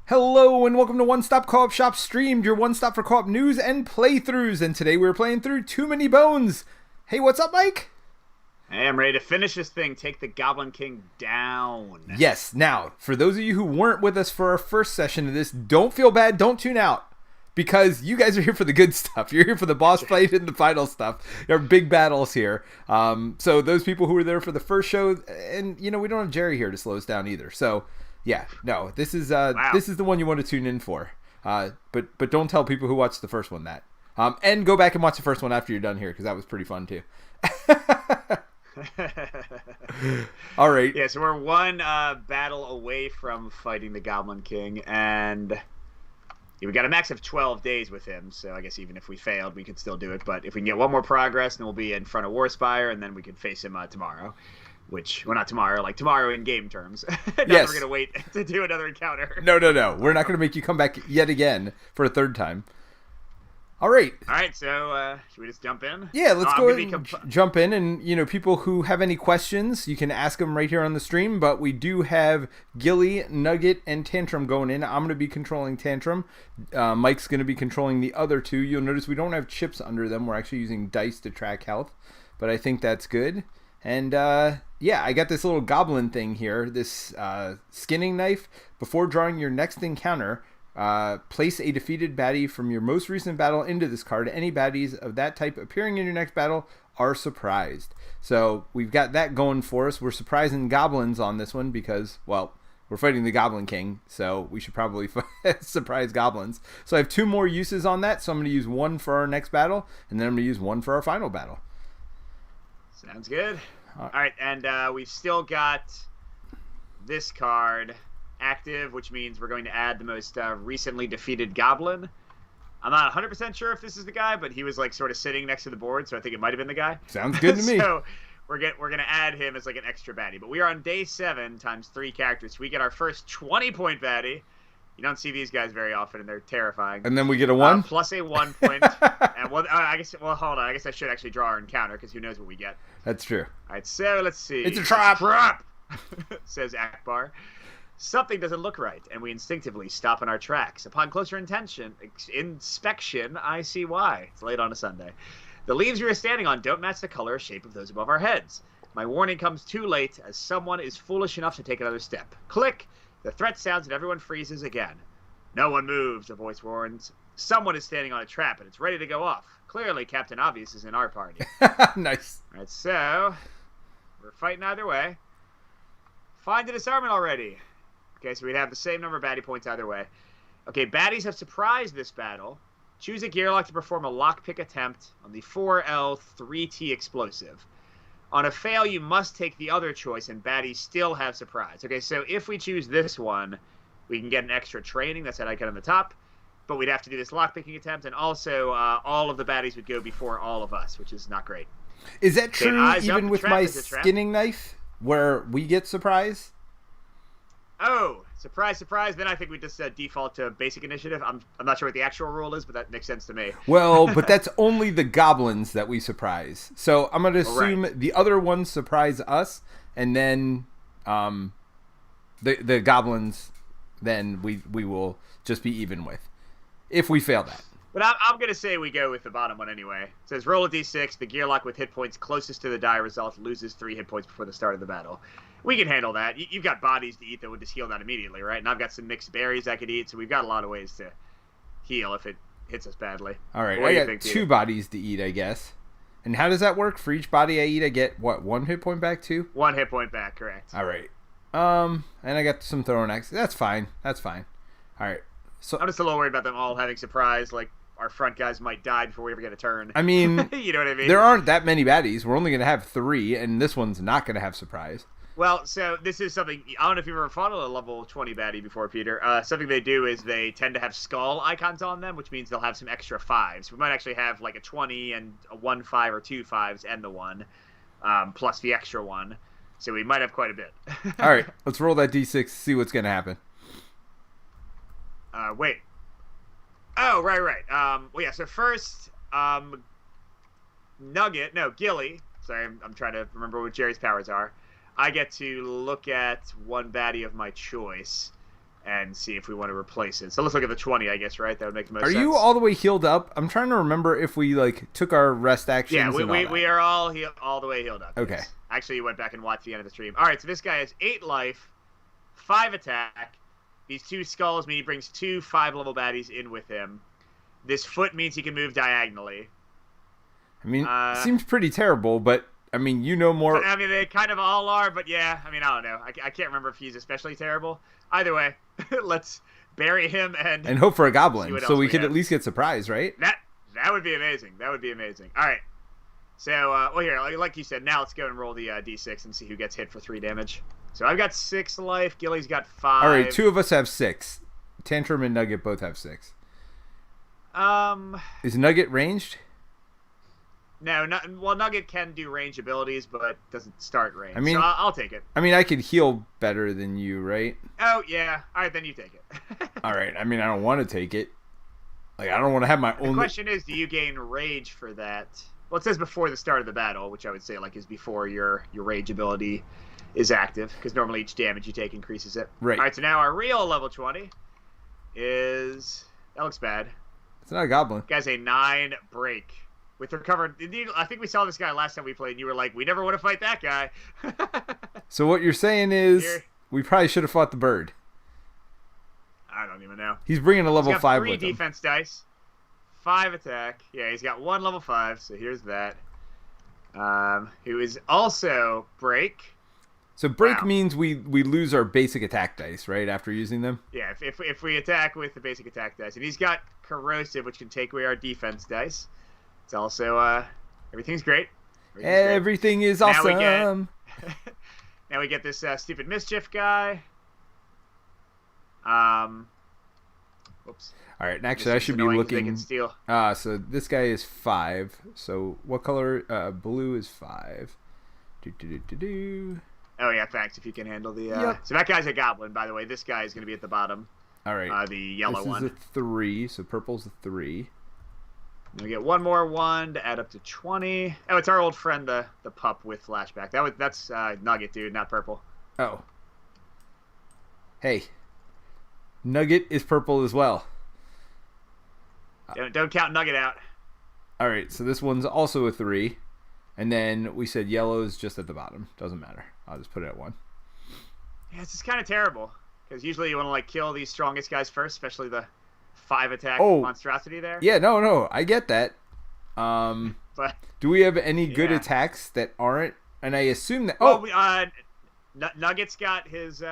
Hello and welcome to One Stop Co-op Shop Streamed, your one stop for co-op news and playthroughs. And today we're playing through Too Many Bones. Hey, what's up, Mike? Hey, I'm ready to finish this thing. Take the Goblin King down. Yes. Now, for those of you who weren't with us for our first session of this, don't feel bad. Don't tune out. Because you guys are here for the good stuff. You're here for the boss fight and the final stuff. There are big battles here. So those people who were there for the first show, and you know we don't have Jerry here to slow us down either. So yeah, no, this is this is the one you want to tune in for. But don't tell people who watched the first one that. And go back and watch the first one after you're done here because that was pretty fun too. All right. Yeah, so we're one battle away from fighting the Goblin King, and we got a max of 12 days with him, so I guess even if we failed, we could still do it. But if we can get one more progress, then we'll be in front of Warspire, and then we can face him tomorrow. Which, well, not tomorrow, like tomorrow in game terms. Yes. We're going to wait to do another encounter. No. We're not going to make you come back yet again for a third time. All right. So should we just jump in? Yeah, let's go ahead and jump in. And, you know, people who have any questions, you can ask them right here on the stream. But we do have Gilly, Nugget, and Tantrum going in. I'm going to be controlling Tantrum. Mike's going to be controlling the other two. You'll notice we don't have chips under them. We're actually using dice to track health. But I think that's good. And, yeah, I got this little goblin thing here. This skinning knife. Before drawing your next encounter, place a defeated baddie from your most recent battle into this card. Any baddies of that type appearing in your next battle are surprised. So we've got that going for us. We're surprising goblins on this one because, well, we're fighting the Goblin King, so we should probably surprise goblins. So I have two more uses on that. So I'm going to use one for our next battle, and then I'm going to use one for our final battle. Sounds good. All right, and we've still got this card active, which means we're going to add the most recently defeated goblin. I'm not 100% sure if this is the guy, but he was like sort of sitting next to the board, so I think it might have been the guy. Sounds good to me. So we're going to add him as like an extra baddie. But we are on day 7 times 3 characters. So we get our first 20-point baddie. You don't see these guys very often, and they're terrifying. And then we get a 1? Plus a 1 point. And hold on. I guess I should actually draw our encounter, because who knows what we get. That's true. All right, so let's see. It's a trap! Says Akbar. Something doesn't look right, and we instinctively stop in our tracks. Upon closer inspection, I see why. It's late on a Sunday. The leaves we are standing on don't match the color or shape of those above our heads. My warning comes too late, as someone is foolish enough to take another step. Click! The threat sounds and everyone freezes again. No one moves, a voice warns. Someone is standing on a trap, and it's ready to go off. Clearly, Captain Obvious is in our party. Nice. All right, so we're fighting either way. Find a disarmament already. Okay, so we'd have the same number of baddie points either way. Okay, baddies have surprised this battle. Choose a gear lock to perform a lockpick attempt on the 4L 3T explosive. On a fail, you must take the other choice, and baddies still have surprise. Okay, so if we choose this one, we can get an extra training. That's that icon on the top. But we'd have to do this lockpicking attempt, and also all of the baddies would go before all of us, which is not great. Is that true Okay, even with my skinning knife, where we get surprise? Oh, surprise. Then I think we just default to basic initiative. I'm not sure what the actual rule is, but that makes sense to me. Well, but that's only the goblins that we surprise. So I'm going to assume the other ones surprise us, and then the goblins, then we will just be even with, if we fail that. But I'm going to say we go with the bottom one anyway. It says roll a d6. The gear lock with hit points closest to the die result loses 3 hit points before the start of the battle. We can handle that. You've got bodies to eat that would just heal that immediately, right? And I've got some mixed berries I could eat, so we've got a lot of ways to heal if it hits us badly. All right, I got 2 bodies to eat, I guess. And how does that work? For each body I eat, I get, what, 1 hit point back, 2? 1 hit point back, correct. All right. And I got some throwing axes. That's fine. All right. So I'm just a little worried about them all having surprise, like our front guys might die before we ever get a turn. I mean, you know what I mean? There aren't that many baddies. We're only going to have 3, and this one's not going to have surprise. Well, so this is something, I don't know if you've ever fought a level 20 baddie before, Peter. Something they do is they tend to have skull icons on them, which means they'll have some extra 5s. We might actually have like a 20 and a 1 5 or 2 5s and the 1, plus the extra 1. So we might have quite a bit. All right, let's roll that d6, see what's going to happen. Wait. Oh, right. Well, yeah, so first, Gilly. Sorry, I'm trying to remember what Jerry's powers are. I get to look at one baddie of my choice. and see if we want to replace it. So let's look at the 20, I guess, right? That would make the most Are sense. you all the way healed up? I'm trying to remember if we like took our rest actions. Yeah, and all that. we are all the way healed up. Okay. Yes. Actually, you went back and watched the end of the stream. All right, so this guy has 8 life, 5 attack. These 2 skulls mean he brings 2 5-level baddies in with him. This foot means he can move diagonally. I mean, seems pretty terrible, but I mean, you know more. I mean, they kind of all are, but yeah, I mean, I don't know. I can't remember if he's especially terrible. Either way, let's bury him and hope for a goblin, so we could have. at least get surprised, right? That would be amazing. That would be amazing. All right. So, well, here, like you said, now let's go and roll the d6 and see who gets hit for 3 damage. So I've got 6 life. Gilly's got 5. All right, 2 of us have 6. Tantrum and Nugget both have 6. Is Nugget ranged? No, Nugget can do range abilities, but doesn't start range. I mean, so I'll take it. I mean, I could heal better than you, right? Oh, yeah. All right, then you take it. All right. I mean, I don't want to take it. Like, I don't want to have my own... The question is, do you gain rage for that? Well, it says before the start of the battle, which I would say like is before your rage ability is active, because normally each damage you take increases it. Right. All right, so now our real level 20 is... That looks bad. It's not a goblin. Guy's a 9 break. With recovered... I think we saw this guy last time we played, and you were like, we never want to fight that guy. So what you're saying is we probably should have fought the bird. I don't even know. He's bringing a level 5 with him. 3 defense dice. 5 attack. Yeah, he's got 1 level 5, so here's that. Who is also break. So break means we lose our basic attack dice, right, after using them? Yeah, if we attack with the basic attack dice. And he's got corrosive, which can take away our defense dice. It's also, everything's great. Everything is awesome. Now we get this stupid mischief guy. Whoops. All right, actually, I should be looking. They can steal. So this guy is 5. So what color? Blue is 5. Oh yeah, thanks. If you can handle the. Yep. So that guy's a goblin, by the way. This guy is going to be at the bottom. All right. The yellow one. This is a 3. So purple's a 3. We get 1 more 1 to add up to 20. Oh, it's our old friend, the pup with flashback. That's Nugget, dude, not purple. Oh. Hey. Nugget is purple as well. Don't count Nugget out. All right, so this one's also a 3. And then we said yellow is just at the bottom. Doesn't matter. I'll just put it at 1. Yeah, it's just kind of terrible. Because usually you want to like kill these strongest guys first, especially the 5 attack monstrosity there. Yeah, no, I get that. But do we have any good attacks that aren't? And I assume that. Nugget's got his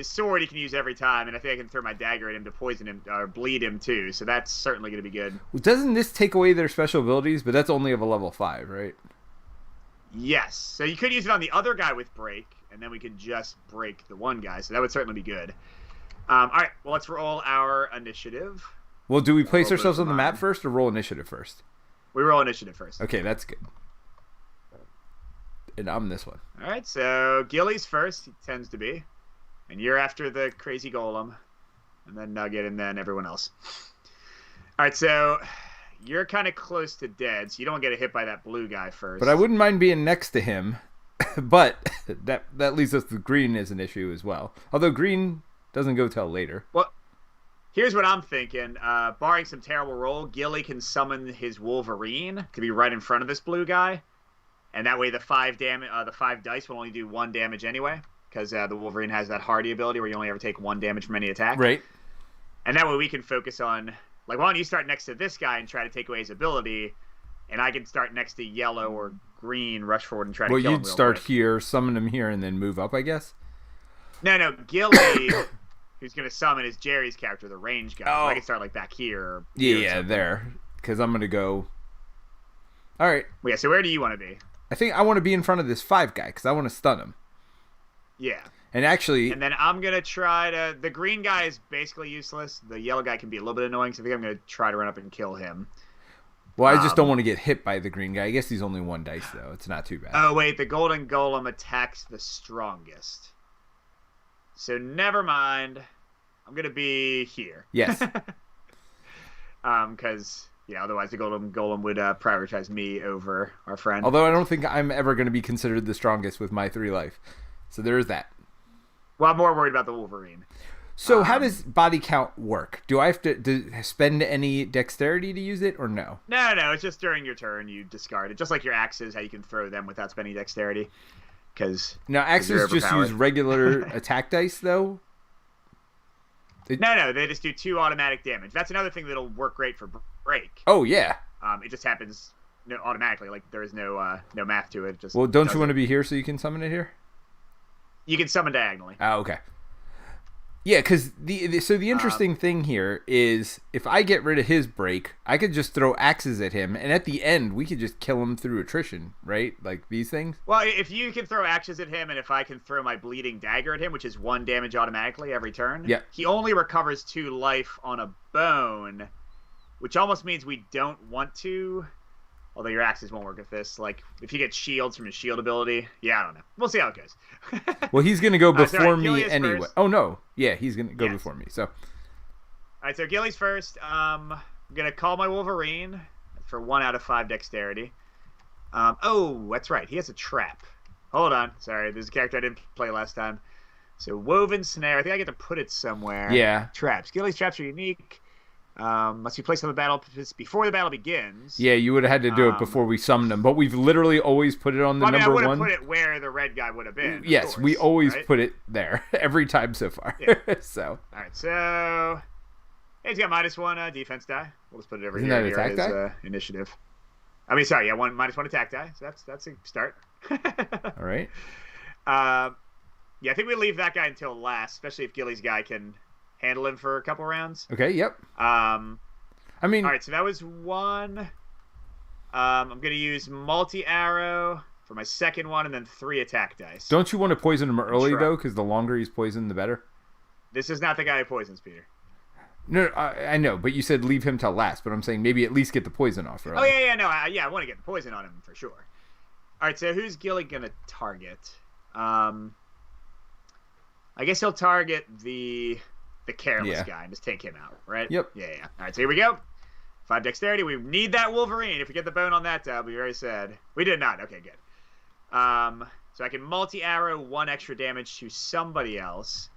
sword he can use every time, and I think I can throw my dagger at him to poison him or bleed him too. So that's certainly going to be good. Well, doesn't this take away their special abilities? But that's only of a level 5, right? Yes. So you could use it on the other guy with break, and then we could just break the one guy. So that would certainly be good. All right, well, let's roll our initiative. Well, do we place ourselves on the map first or roll initiative first? We roll initiative first. Okay, that's good. And I'm this one. All right, so Gilly's first. He tends to be. And you're after the crazy golem. And then Nugget, and then everyone else. All right, so you're kind of close to dead, so you don't get a hit by that blue guy first. But I wouldn't mind being next to him. But that leads us to green as an issue as well. Although green doesn't go till later. Well, here's what I'm thinking. Barring some terrible roll, Gilly can summon his Wolverine to be right in front of this blue guy, and that way the 5 dice will only do 1 damage anyway, because the Wolverine has that hardy ability where you only ever take 1 damage from any attack. Right. And that way we can focus on, like, why don't you start next to this guy and try to take away his ability, and I can start next to yellow or green, rush forward and try to kill him. Well, you'd start here, summon him here, and then move up, I guess. No, Gilly. Who's going to summon is Jerry's character, the range guy. Oh. So I can start, like, back here. Yeah, there. Because I'm going to go... All right. Well, yeah, so where do you want to be? I think I want to be in front of this 5 guy, because I want to stun him. Yeah. And actually... And then I'm going to try to... The green guy is basically useless. The yellow guy can be a little bit annoying, so I think I'm going to try to run up and kill him. Well, I just don't want to get hit by the green guy. I guess he's only 1 dice, though. It's not too bad. Oh, wait, the golden golem attacks the strongest. So never mind. I'm going to be here. Yes. Because, yeah, otherwise the golem would prioritize me over our friend. Although I don't think I'm ever going to be considered the strongest with my 3 life. So there is that. Well, I'm more worried about the Wolverine. So how does body count work? Do I have to spend any dexterity to use it, or no? No. It's just during your turn you discard it, just like your axes. How you can throw them without spending dexterity. Because now axes just use regular attack dice, though. No, they just do 2 automatic damage. That's another thing that'll work great for break. Oh yeah. It just happens automatically. Like there is no math to it. Just well, don't you want to be here so you can summon it here? You can summon diagonally. Oh, okay. Yeah, because the interesting thing here is if I get rid of his break, I could just throw axes at him, and at the end we could just kill him through attrition, right? Like these things. Well, if you can throw axes at him, and if I can throw my bleeding dagger at him, which is 1 damage automatically every turn, yeah, he only recovers 2 life on a bone, which almost means we don't want to. Although your axes won't work with this. Like, if you get shields from his shield ability. Yeah, I don't know. We'll see how it goes. Well, he's going to go before me anyway. First. Oh, no. Yeah, he's going to go before me. So. All right, so Gilly's first. I'm going to call my Wolverine for 1 out of 5 dexterity. Oh, that's right. He has a trap. Hold on. Sorry, this is a character I didn't play last time. So, Woven Snare. I think I get to put it somewhere. Yeah. Traps. Gilly's traps are unique. Must be placed on the battle before the battle begins. Yeah, you would have had to do it before we summoned him, but we've literally always put it on the number 1. I would have put it where the red guy would have been. Yes, course, we always put it there every time so far. Yeah. So. All right, so he's got -1 defense die. We'll just put it over Isn't here. That attack die? Initiative. I mean, sorry, yeah, -1 attack die. So that's a start. All right. Yeah, I think we leave that guy until last, especially if Gilly's guy can handle him for a couple rounds. Okay, yep. I mean... All right, so that was 1. I'm going to use multi-arrow for my second one and then 3 attack dice. Don't you want to poison him early, though? Because the longer he's poisoned, the better. This is not the guy who poisons, Peter. No, I know, but you said leave him till last, but I'm saying maybe at least get the poison off early. Oh, I want to get the poison on him for sure. All right, so who's Gilly going to target? I guess he'll target the careless guy and just take him out, right? Yep. Yeah. All right, so here we go. 5 dexterity. We need that Wolverine. If we get the bone on that, I'll be very sad. We did not. Okay, good. So I can multi-arrow 1 extra damage to somebody else,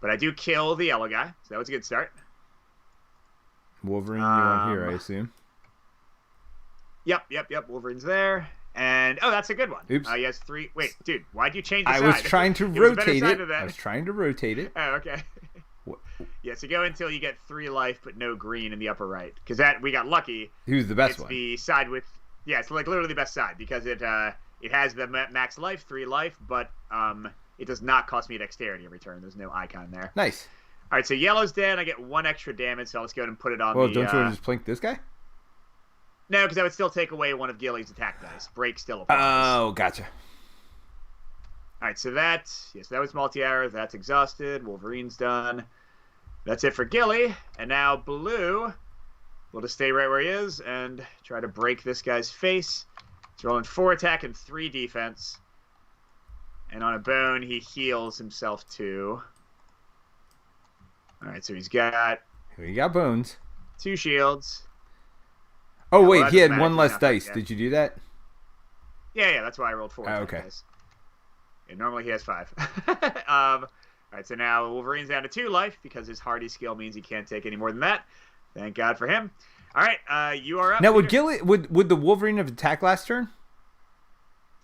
but I do kill the yellow guy, so that was a good start. Wolverine, you want here, I assume. Yep. Wolverine's there. And, that's a good one. Oops. He has 3. Wait, dude, why'd you change the side? I was trying to rotate it. I was trying to rotate it. Oh, okay. Yeah, so go until you get 3 life, but no green in the upper right. Because we got lucky. Who's the best one? It's the side with... Yeah, it's like literally the best side. Because it has the max life, 3 life, but it does not cost me dexterity every turn. There's no icon there. Nice. All right, so yellow's dead. I get 1 extra damage, so I'll just go ahead and put it on don't you want to just plink this guy? No, because I would still take away one of Gilly's attack dice. Break still applies. Oh, gotcha. All right, so that was multi-arrow. That's exhausted. Wolverine's done. That's it for Gilly. And now Blue will just stay right where he is and try to break this guy's face. He's rolling 4 attack and 3 defense. And on a bone, he heals himself too. All right, so he's got... He got bones. 2 shields. Oh, wait, he had 1 less dice. Did you do that? Yeah, that's why I rolled 4. Okay. Dice. Yeah, normally he has 5. All right, so now Wolverine's down to 2 life because his hardy skill means he can't take any more than that. Thank God for him. All right, you are up. Now, would the Wolverine have attacked last turn?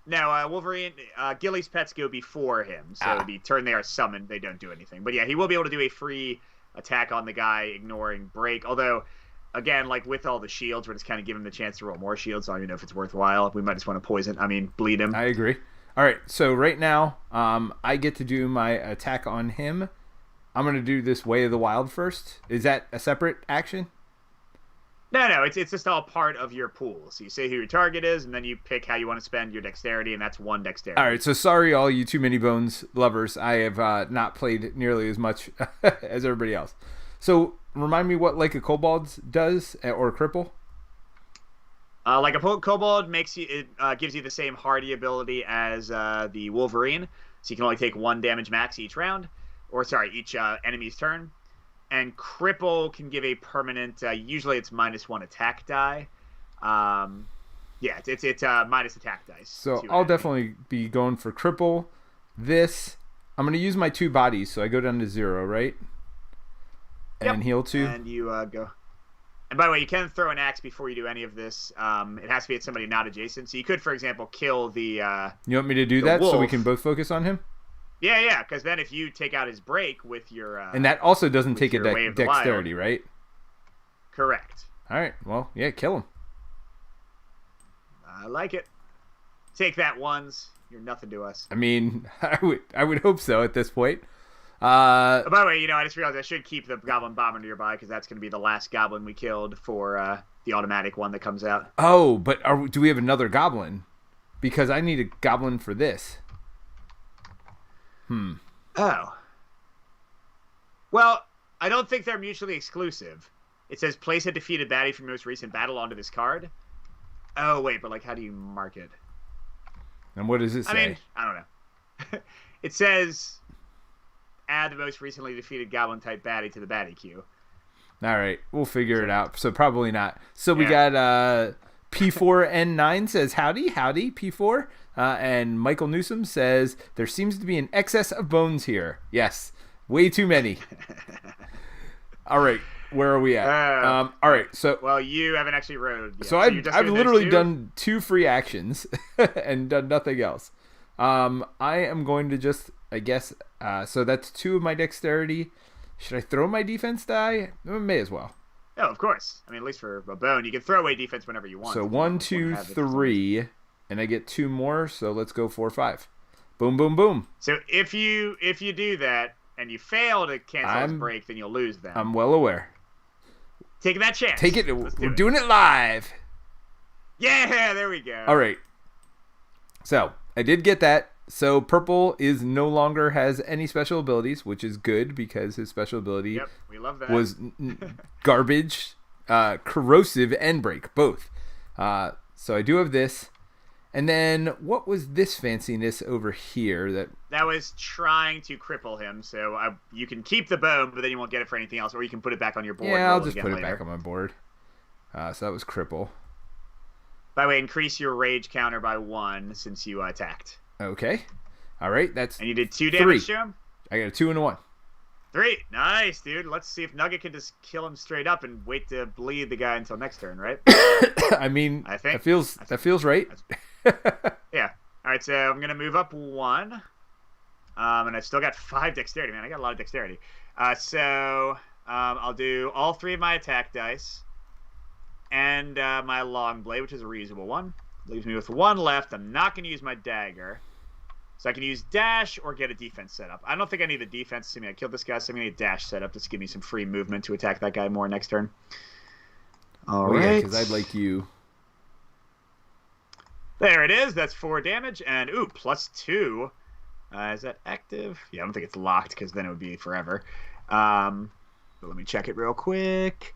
No, Wolverine, Gilly's pets go before him, so the turn they are summoned, they don't do anything. But yeah, he will be able to do a free attack on the guy, ignoring break. Although, again, like with all the shields, we're just kind of giving him the chance to roll more shields. So I don't even know if it's worthwhile. We might just want to bleed him. I agree. All right, so right now, I get to do my attack on him. I'm going to do this Way of the Wild first. Is that a separate action? No, it's just all part of your pool. So you say who your target is, and then you pick how you want to spend your dexterity, and that's 1 dexterity. All right, so sorry all you Too Many Bones lovers. I have not played nearly as much as everybody else. So remind me what Like a Kobold does, or Cripple? Like a Kobold gives you the same hardy ability as the Wolverine, so you can only take 1 damage max each round, each enemy's turn. And Cripple can give a permanent. Usually it's -1 attack die. It's minus attack dice. So I'll definitely be going for Cripple. I'm going to use my 2 bodies, so I go down to 0, right? And heal 2. And you go. And by the way, you can throw an axe before you do any of this. It has to be at somebody not adjacent. So you could, for example, kill the. You want me to do that wolf. so we can both focus on him? Yeah. Because then if you take out his break with your. And that also doesn't take a dexterity, right? Correct. All right. Well, yeah, kill him. I like it. Take that, ones. You're nothing to us. I mean, I would hope so at this point. By the way, I just realized I should keep the Goblin Bomber nearby because that's going to be the last goblin we killed for the automatic one that comes out. Oh, but do we have another goblin? Because I need a goblin for this. Oh. Well, I don't think they're mutually exclusive. It says place a defeated baddie from your most recent battle onto this card. Oh, wait, but how do you mark it? And what does it say? I mean, I don't know. It says add the most recently defeated goblin type baddie to the baddie queue. All right, we'll figure it out. So probably not. So we got P4N9 says howdy P4, and Michael Newsom says there seems to be an excess of bones here. Yes, way too many. All right, where are we at? All right, so you haven't actually rode yet. So I've literally done 2 free actions and done nothing else. I am going to just, I guess, so that's 2 of my dexterity. Should I throw my defense die? May as well. Oh, of course. I mean, at least for a bone, you can throw away defense whenever you want. So 1, 2, 3, and I get 2 more. So let's go 4, 5. Boom, boom, boom. So if you do that and you fail to cancel his break, then you'll lose them. I'm well aware. Taking that chance. Take it. We're doing it live. Yeah, there we go. All right. So I did get that. So purple is no longer has any special abilities, which is good because his special ability we love that. was garbage, corrosive, and break, both. So I do have this. And then what was this fanciness over here? That was trying to cripple him. So you can keep the bone, but then you won't get it for anything else, or you can put it back on your board. Yeah, I'll just put it back on my board. So that was cripple. By the way, increase your rage counter by 1 since you attacked. Okay. All right. And you did 2 damage to him? I got a 2 and a 1. 3. Nice, dude. Let's see if Nugget can just kill him straight up and wait to bleed the guy until next turn, right? I mean, that feels right. Yeah. All right, so I'm going to move up 1. And I've still got 5 dexterity, man. I got a lot of dexterity. So I'll do all 3 of my attack dice and my long blade, which is a reusable one. Leaves me with 1 left. I'm not going to use my dagger. So I can use dash or get a defense set up. I don't think I need the defense. I mean, I killed this guy, so I'm going to need a dash set up just to give me some free movement to attack that guy more next turn. All right. Yeah, because I'd like you. There it is. That's 4 damage. And, +2. Is that active? Yeah, I don't think it's locked because then it would be forever. But let me check it real quick.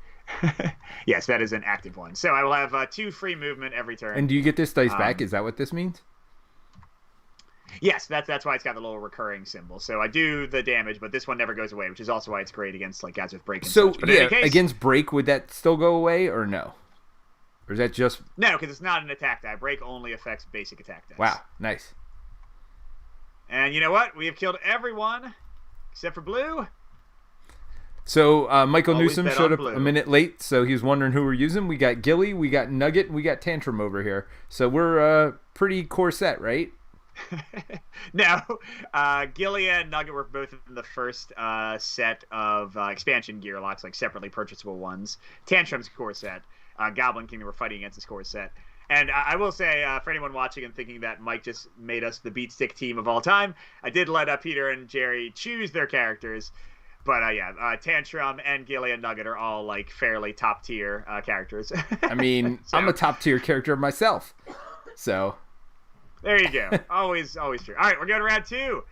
Yes, that is an active one. So I will have 2 free movement every turn. And do you get this dice back? Is that what this means? Yes, that's why it's got the little recurring symbol. So I do the damage, but this one never goes away, which is also why it's great against guys with break and such. But in any case, against break, would that still go away or no? Or is that just... No, because it's not an attack die. Break only affects basic attack dice. Wow, nice. And you know what? We have killed everyone except for Blue. So Michael Always Newsom showed up a minute late, so he was wondering who we're using. We got Gilly, we got Nugget, and we got Tantrum over here. So we're pretty core set, right? No, Gilly and Nugget were both in the first set of expansion gear locks, separately purchasable ones. Tantrum's core set. Goblin King that we're fighting against his core set. And I will say, for anyone watching and thinking that Mike just made us the beat stick team of all time, I did let Peter and Jerry choose their characters. But Tantrum and Gilly and Nugget are all fairly top tier characters. I mean, so. I'm a top tier character myself, so there you go. Always true. All right, we're going to round 2.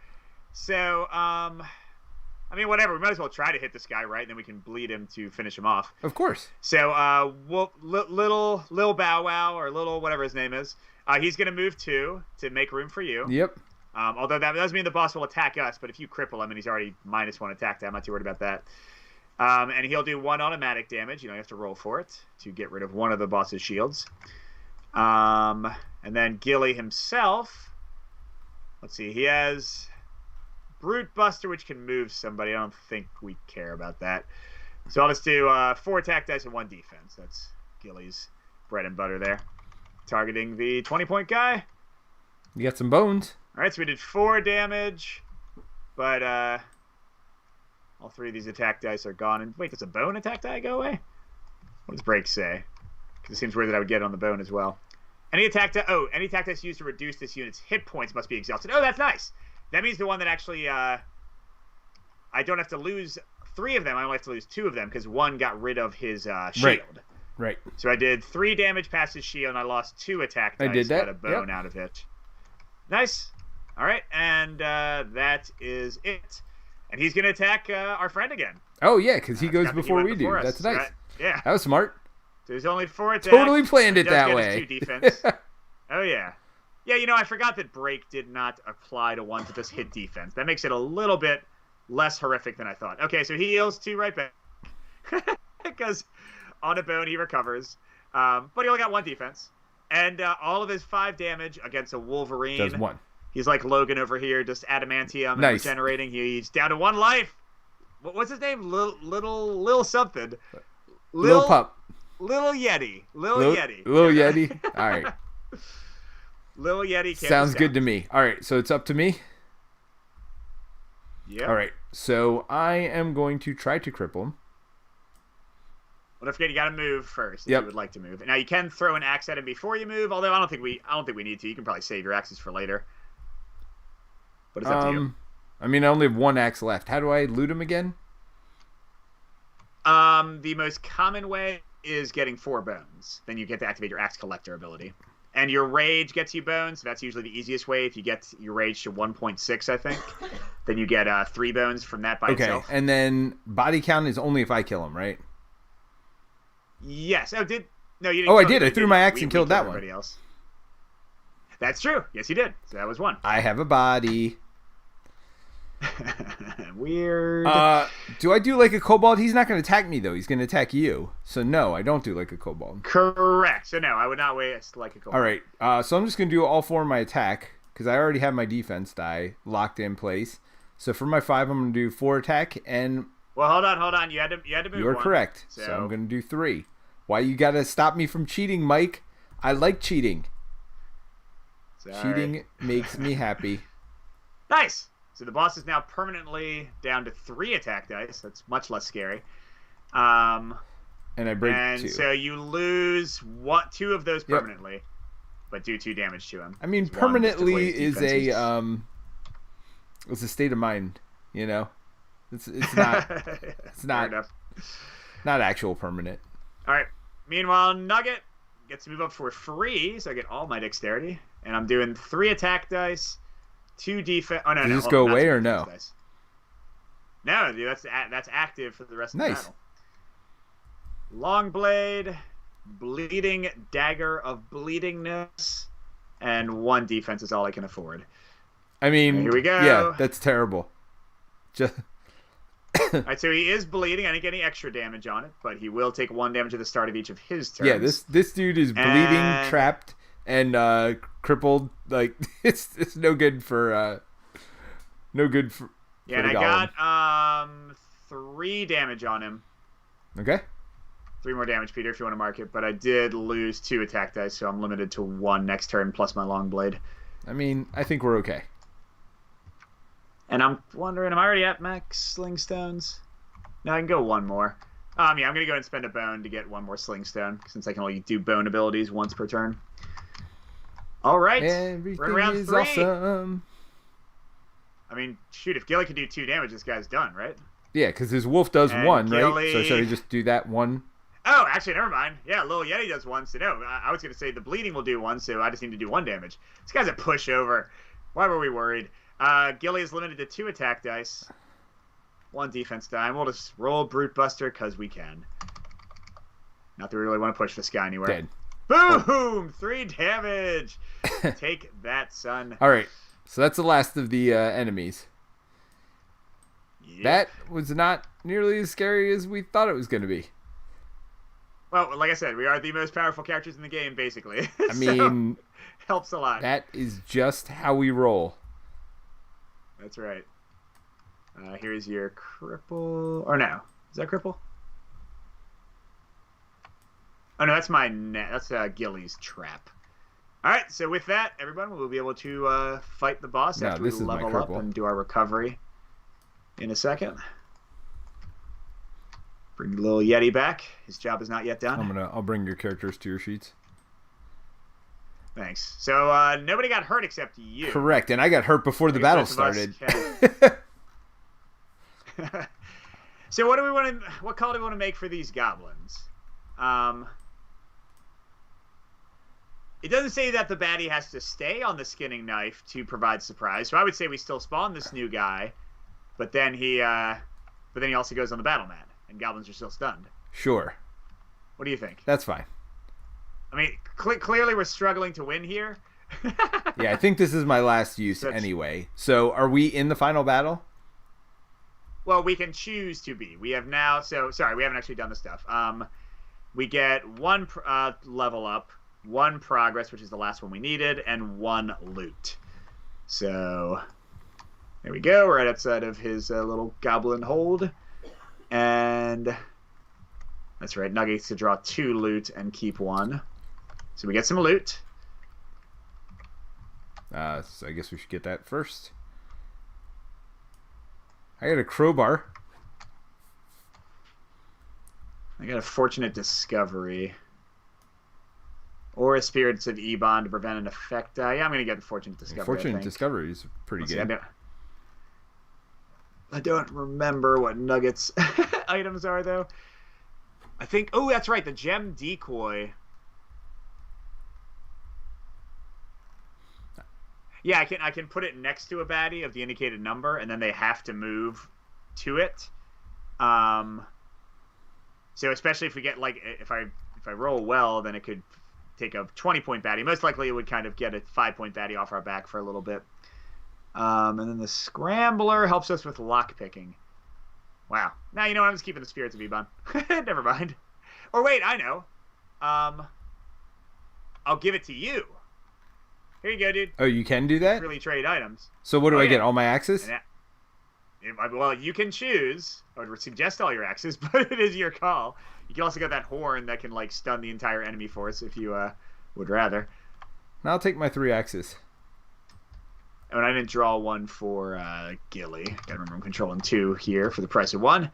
So I mean, whatever. We might as well try to hit this guy, right? And then we can bleed him to finish him off. Of course. So little Bow Wow or little whatever his name is, he's going to move 2 to make room for you. Yep. Although that does mean the boss will attack us, but if you cripple him and he's already -1 attack, I'm not too worried about that. And he'll do 1 automatic damage. You have to roll for it to get rid of one of the boss's shields. And then Gilly himself, let's see, he has Brute Buster, which can move somebody. I don't think we care about that. So I'll just do 4 attack dice and 1 defense. That's Gilly's bread and butter there. Targeting the 20-point guy. You got some bones. All right, so we did 4 damage, but all 3 of these attack dice are gone. And wait, does a bone attack die go away? What does break say? Because it seems weird that I would get it on the bone as well. Any attack dice used to reduce this unit's hit points must be exhausted. Oh, that's nice. That means the one that actually I don't have to lose 3 of them. I only have to lose 2 of them because 1 got rid of his shield. Right. So I did 3 damage past his shield, and I lost 2 attack dice. I did that. Got a bone out of it. Nice. All right, and that is it. And he's going to attack our friend again. Oh, yeah, because he goes before we do. That's nice. Right? Yeah. That was smart. So there's only 4 attacks. Totally planned it that way. 2 defense. Oh, yeah. Yeah, I forgot that break did not apply to ones that just hit defense. That makes it a little bit less horrific than I thought. Okay, so he heals 2 right back. Because on a bone, he recovers. But he only got 1 defense. And all of his 5 damage against a Wolverine. Does 1. He's like Logan over here, just adamantium and nice. regenerating. He's down to 1 life. What's his name? Little something. Little pup. Little Yeti. Little Yeti. Little Yeti. All right. Little Yeti. Sounds good to me. All right, so it's up to me. Yeah. All right, so I am going to try to cripple him. Well, don't forget you got to move first if Yep. you would like to move. Now you can throw an axe at him before you move, although I don't think we need to. You can probably save your axes for later. But it's up to you. I mean, I only have 1 axe left. How do I loot him again? The most common way is getting 4 bones. Then you get to activate your axe collector ability. And your rage gets you bones, so that's usually the easiest way. If you get your rage to 1.6, I think, then you get 3 bones from that by itself. Okay, and then body count is only if I kill him, right? Yes. No, you didn't. Oh, I did. I threw my axe and killed that one. Else. That's true. Yes, you did. So that was 1. I have a body. Weird. Do I do like a kobold? He's not going to attack me, though. He's going to attack you. So, no, I don't do like a kobold. Correct. So, no, I would not waste like a kobold. All right. So, I'm just going to do all 4 of my attack because I already have my defense die locked in place. So, for my 5, I'm going to do 4 attack and... Well, hold on. You had to move. You're 1, correct. So, I'm going to do 3. Why you got to stop me from cheating, Mike? I like cheating. Sorry. Cheating makes me happy. Nice. So the boss is now permanently down to 3 attack dice. That's much less scary. And I break 2. And so you lose 2 of those permanently, but do 2 damage to him. I mean, permanently is a state of mind. It's not it's not actual permanent. All right. Meanwhile, Nugget gets to move up for free, so I get all my dexterity, and I'm doing 3 attack dice. 2 defense. Oh no! Does this go away or no? Dice. No, dude, that's active for the rest of the battle. Long blade, bleeding dagger of bleedingness, and 1 defense is all I can afford. I mean, here we go. Yeah, that's terrible. Just. All right, so he is bleeding. I didn't get any extra damage on it, but he will take 1 damage at the start of each of his turns. Yeah, this dude is bleeding, trapped, and crippled. Like it's no good for yeah, and I got 3 damage on him. Okay. 3 more damage, Peter, if you want to mark it. But I did lose 2 attack dice, so I'm limited to 1 next turn plus my long blade. I mean, I think we're okay. And I'm wondering, am I already at max sling stones? No, I can go 1 more. Yeah, I'm going to go and spend a bone to get 1 more sling stone, since I can only do bone abilities once per turn. All right. Everything we're in round is 3. Awesome. I mean, shoot, if Gilly can do 2 damage, this guy's done, right? Yeah, because his wolf does and 1, Gilly... right? So should I just do that 1? Oh, actually, never mind. Yeah, Little Yeti does 1, so no. I was going to say the bleeding will do 1, so I just need to do 1 damage. This guy's a pushover. Why were we worried? Gilly is limited to 2 attack dice. 1 defense die. We'll just roll Brute Buster because we can. Not that we really want to push this guy anywhere. Dead. Boom! 3 damage! Take that, son. All right. So that's the last of the enemies. Yep. That was not nearly as scary as we thought it was going to be. Well, like I said, we are the most powerful characters in the game, basically. I mean... helps a lot. That is just how we roll. That's right. Here's your cripple... Or no. Is that cripple? Oh no, that's my net. That's Gilly's trap. All right, so with that, everyone, we'll be able to fight the boss after we level up and do our recovery in a second. Bring the little Yeti back. His job is not yet done. I'll bring your characters to your sheets. Thanks. So nobody got hurt except you. Correct, and I got hurt before the battle started. So what do we want to? What call do we want to make for these goblins? It doesn't say that the baddie has to stay on the skinning knife to provide surprise. So I would say we still spawn this new guy, but then he also goes on the battle mat, and goblins are still stunned. Sure. What do you think? That's fine. I mean, clearly we're struggling to win here. Yeah, I think this is my last use anyway. So are we in the final battle? Well, we can choose to be. We have now. So sorry, we haven't actually done the stuff. We get one level up, one progress, which is the last one we needed, and one loot. So there we go. We're right outside of his little goblin hold, and that's right. Nugget gets to draw 2 loot and keep 1. So we get some loot. So I guess we should get that first. I got a crowbar. I got a fortunate discovery. Or a spirits of Ebon to prevent an effect. Yeah, I'm going to get the fortunate discovery. Fortunate discovery is pretty good. I don't remember what Nugget's items are, though. I think... Oh, that's right. The gem decoy. Yeah, I can put it next to a baddie of the indicated number, and then they have to move to it. So especially if we get, like, if I roll well, then it could take a 20-point baddie. Most likely it would kind of get a 5-point baddie off our back for a little bit. And then the scrambler helps us with lockpicking. Wow. Now, you know what? I'm just keeping the spirits of Ebon. Never mind. Or wait, I know. I'll give it to you. Here you go, dude. Oh, you can do that? Really trade items. So what do I get? All my axes? Well, you can choose. I would suggest all your axes, but it is your call. You can also get that horn that can, like, stun the entire enemy force if you would rather. I'll take my 3 axes. And I didn't draw one for Gilly. Gotta remember I'm controlling 2 here for the price of 1.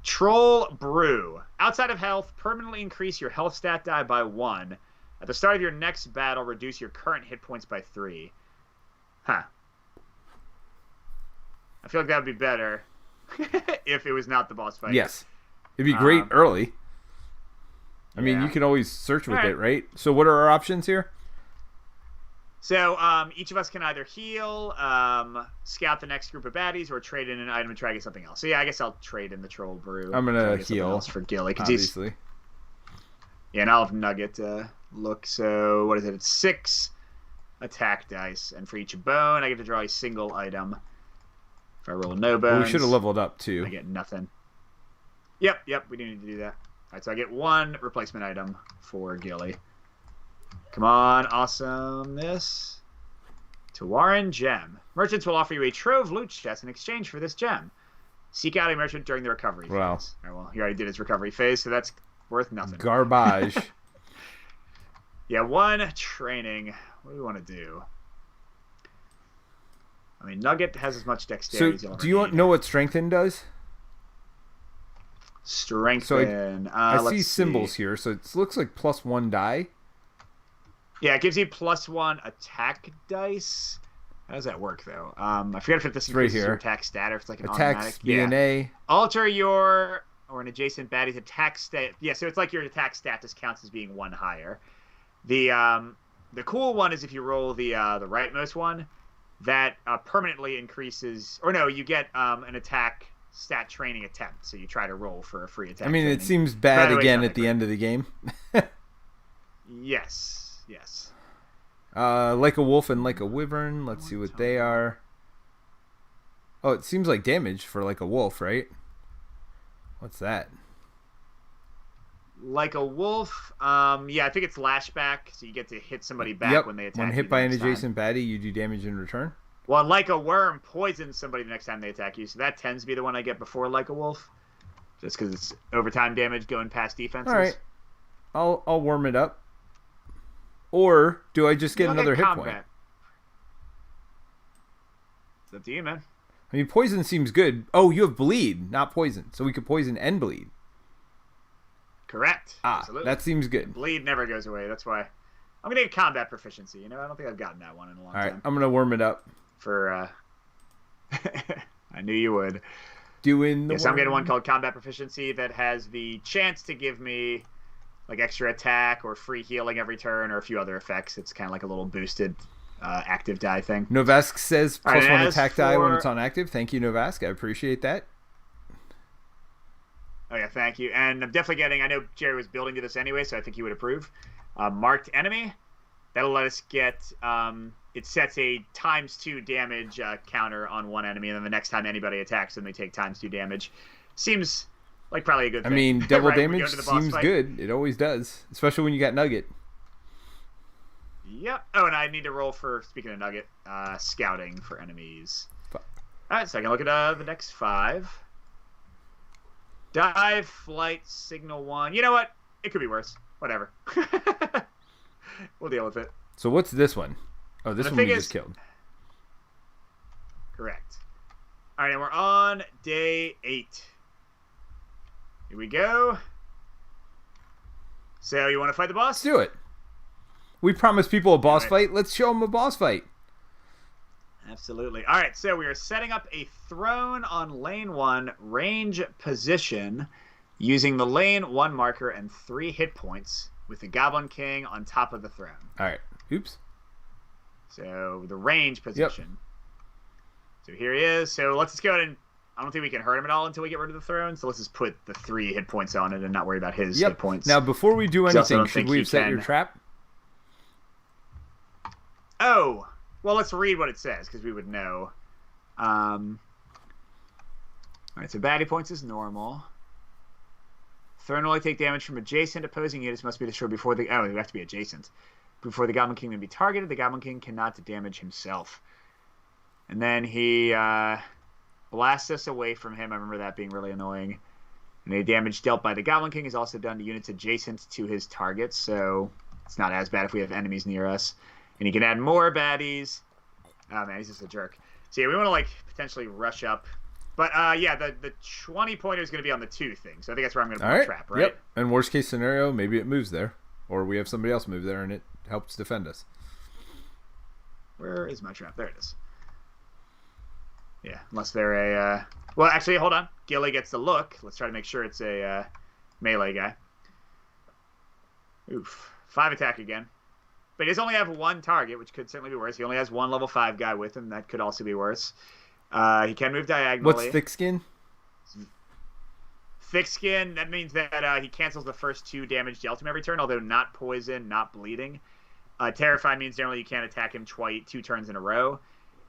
Troll Brew. Outside of health, permanently increase your health stat die by 1. At the start of your next battle, reduce your current hit points by 3. Huh. I feel like that would be better if it was not the boss fight. Yes. It'd be great early. I mean, you can always search with it, right? So what are our options here? So each of us can either heal, scout the next group of baddies, or trade in an item and try to get something else. So yeah, I guess I'll trade in the Troll Brew. I'm going to heal. For Gilly, obviously. Yeah, and I'll have Nugget look. So what is it? It's 6 attack dice. And for each bone, I get to draw a single item. If I roll no bones... Well, we should have leveled up, too. I get nothing. Yep, we do need to do that. All right, so I get 1 replacement item for Gilly. Come on, awesomeness. Tawaran Gem. Merchants will offer you a trove loot chest in exchange for this gem. Seek out a merchant during the recovery phase. Wow. All right, well, he already did his recovery phase, so that's worth nothing. Garbage. Yeah, 1 training. What do we want to do? I mean, Nugget has as much dexterity as So, you'll do you know what Strengthen does? Strengthen. So I see symbols here, so it looks like +1 die. Yeah, it gives you +1 attack dice. How does that work, though? I forget if this increases your attack stat or if it's like an automatic. B&A. Alter your or an adjacent baddie's attack stat. Yeah, so it's like your attack stat just counts as being 1 higher. The cool one is if you roll the rightmost one, that permanently increases. Or no, you get an attack stat training attempt. So you try to roll for a free attack. I mean, training. It seems bad again at the end of the game. Yes. Like a wolf and like a wyvern. Let's see what they are. Oh, it seems like damage for like a wolf, right? What's that? Like a wolf. Yeah, I think it's lashback, so you get to hit somebody back when they attack. When hit by an adjacent baddie, you do damage in return. Well, like a worm poisons somebody the next time they attack you, so that tends to be the one I get before like a wolf, just because it's overtime damage going past defenses. All right. I'll warm it up. Or do I just get Look at another hit point? combat. It's up to you, man. I mean, poison seems good. Oh, you have bleed, not poison. So we could poison and bleed. Correct. Ah, Absolutely. that seems good. Bleed never goes away. That's why I'm gonna get combat proficiency. You know, I don't think I've gotten that one in a long All right, time. I'm gonna warm it up. For I knew you would. Doing the Yes, I'm getting one called combat proficiency that has the chance to give me like extra attack or free healing every turn or a few other effects. It's kind of like a little boosted active die thing. Novask says All right, +1 as attack die when for- it's on active. Thank you, Novask. I appreciate that. Oh yeah, thank you. And I'm definitely getting. I know Jerry was building to this anyway, so I think he would approve. Marked enemy. That'll let us get. It sets a ×2 damage counter on one enemy, and then the next time anybody attacks them, they take ×2 damage. Seems like probably a good thing. I mean, double right, when we go damage to the boss seems fight. good. It always does, especially when you got Nugget. Yep. Oh, and I need to roll for, speaking of Nugget, scouting for enemies. All right, so I can look at the next 5. Dive, flight, signal 1. You know what? It could be worse. Whatever. We'll deal with it. So what's this one? Oh, this The one we thing just is- killed. Correct. All right, and we're on day 8. Here we go. So you want to fight the boss? Let's do it. We promised people a boss All right. fight. Let's show them a boss fight. Absolutely. All right, so we are setting up a throne on lane 1 range position using the lane 1 marker and 3 hit points with the Goblin King on top of the throne. All right. Oops. So the range position. So here he is. So let's just go ahead and I don't think we can hurt him at all until we get rid of the throne. So let's just put the 3 hit points on it and not worry about his hit points. Now, before we do I also anything, don't should think we he have set can- your trap? Oh, well, let's read what it says because we would know. All right, so baddie points is normal. Throne will only take damage from adjacent opposing units. Must be destroyed before the. Oh, they have to be adjacent. Before the Goblin King can be targeted, the Goblin King cannot damage himself. And then he blasts us away from him. I remember that being really annoying. And the damage dealt by the Goblin King is also done to units adjacent to his targets, so it's not as bad if we have enemies near us. And he can add more baddies. Oh man, he's just a jerk. So yeah, we want to like potentially rush up. But yeah, the 20 pointer is going to be on the 2 thing. So I think that's where I'm going to put All the right. trap, right? Yep. And worst case scenario, maybe it moves there. Or we have somebody else move there and it helps defend us. Where is my trap? There it is. Yeah, unless they're a... Well, actually, hold on. Gilly gets the look. Let's try to make sure it's a melee guy. Oof. 5 attack again. But he does only have 1 target, which could certainly be worse. He only has 1 level 5 guy with him. That could also be worse. He can move diagonally. What's thick skin? Thick skin, that means that he cancels the first 2 damage dealt him every turn, although not poison, not bleeding. Terrify means generally you can't attack him 2 turns in a row.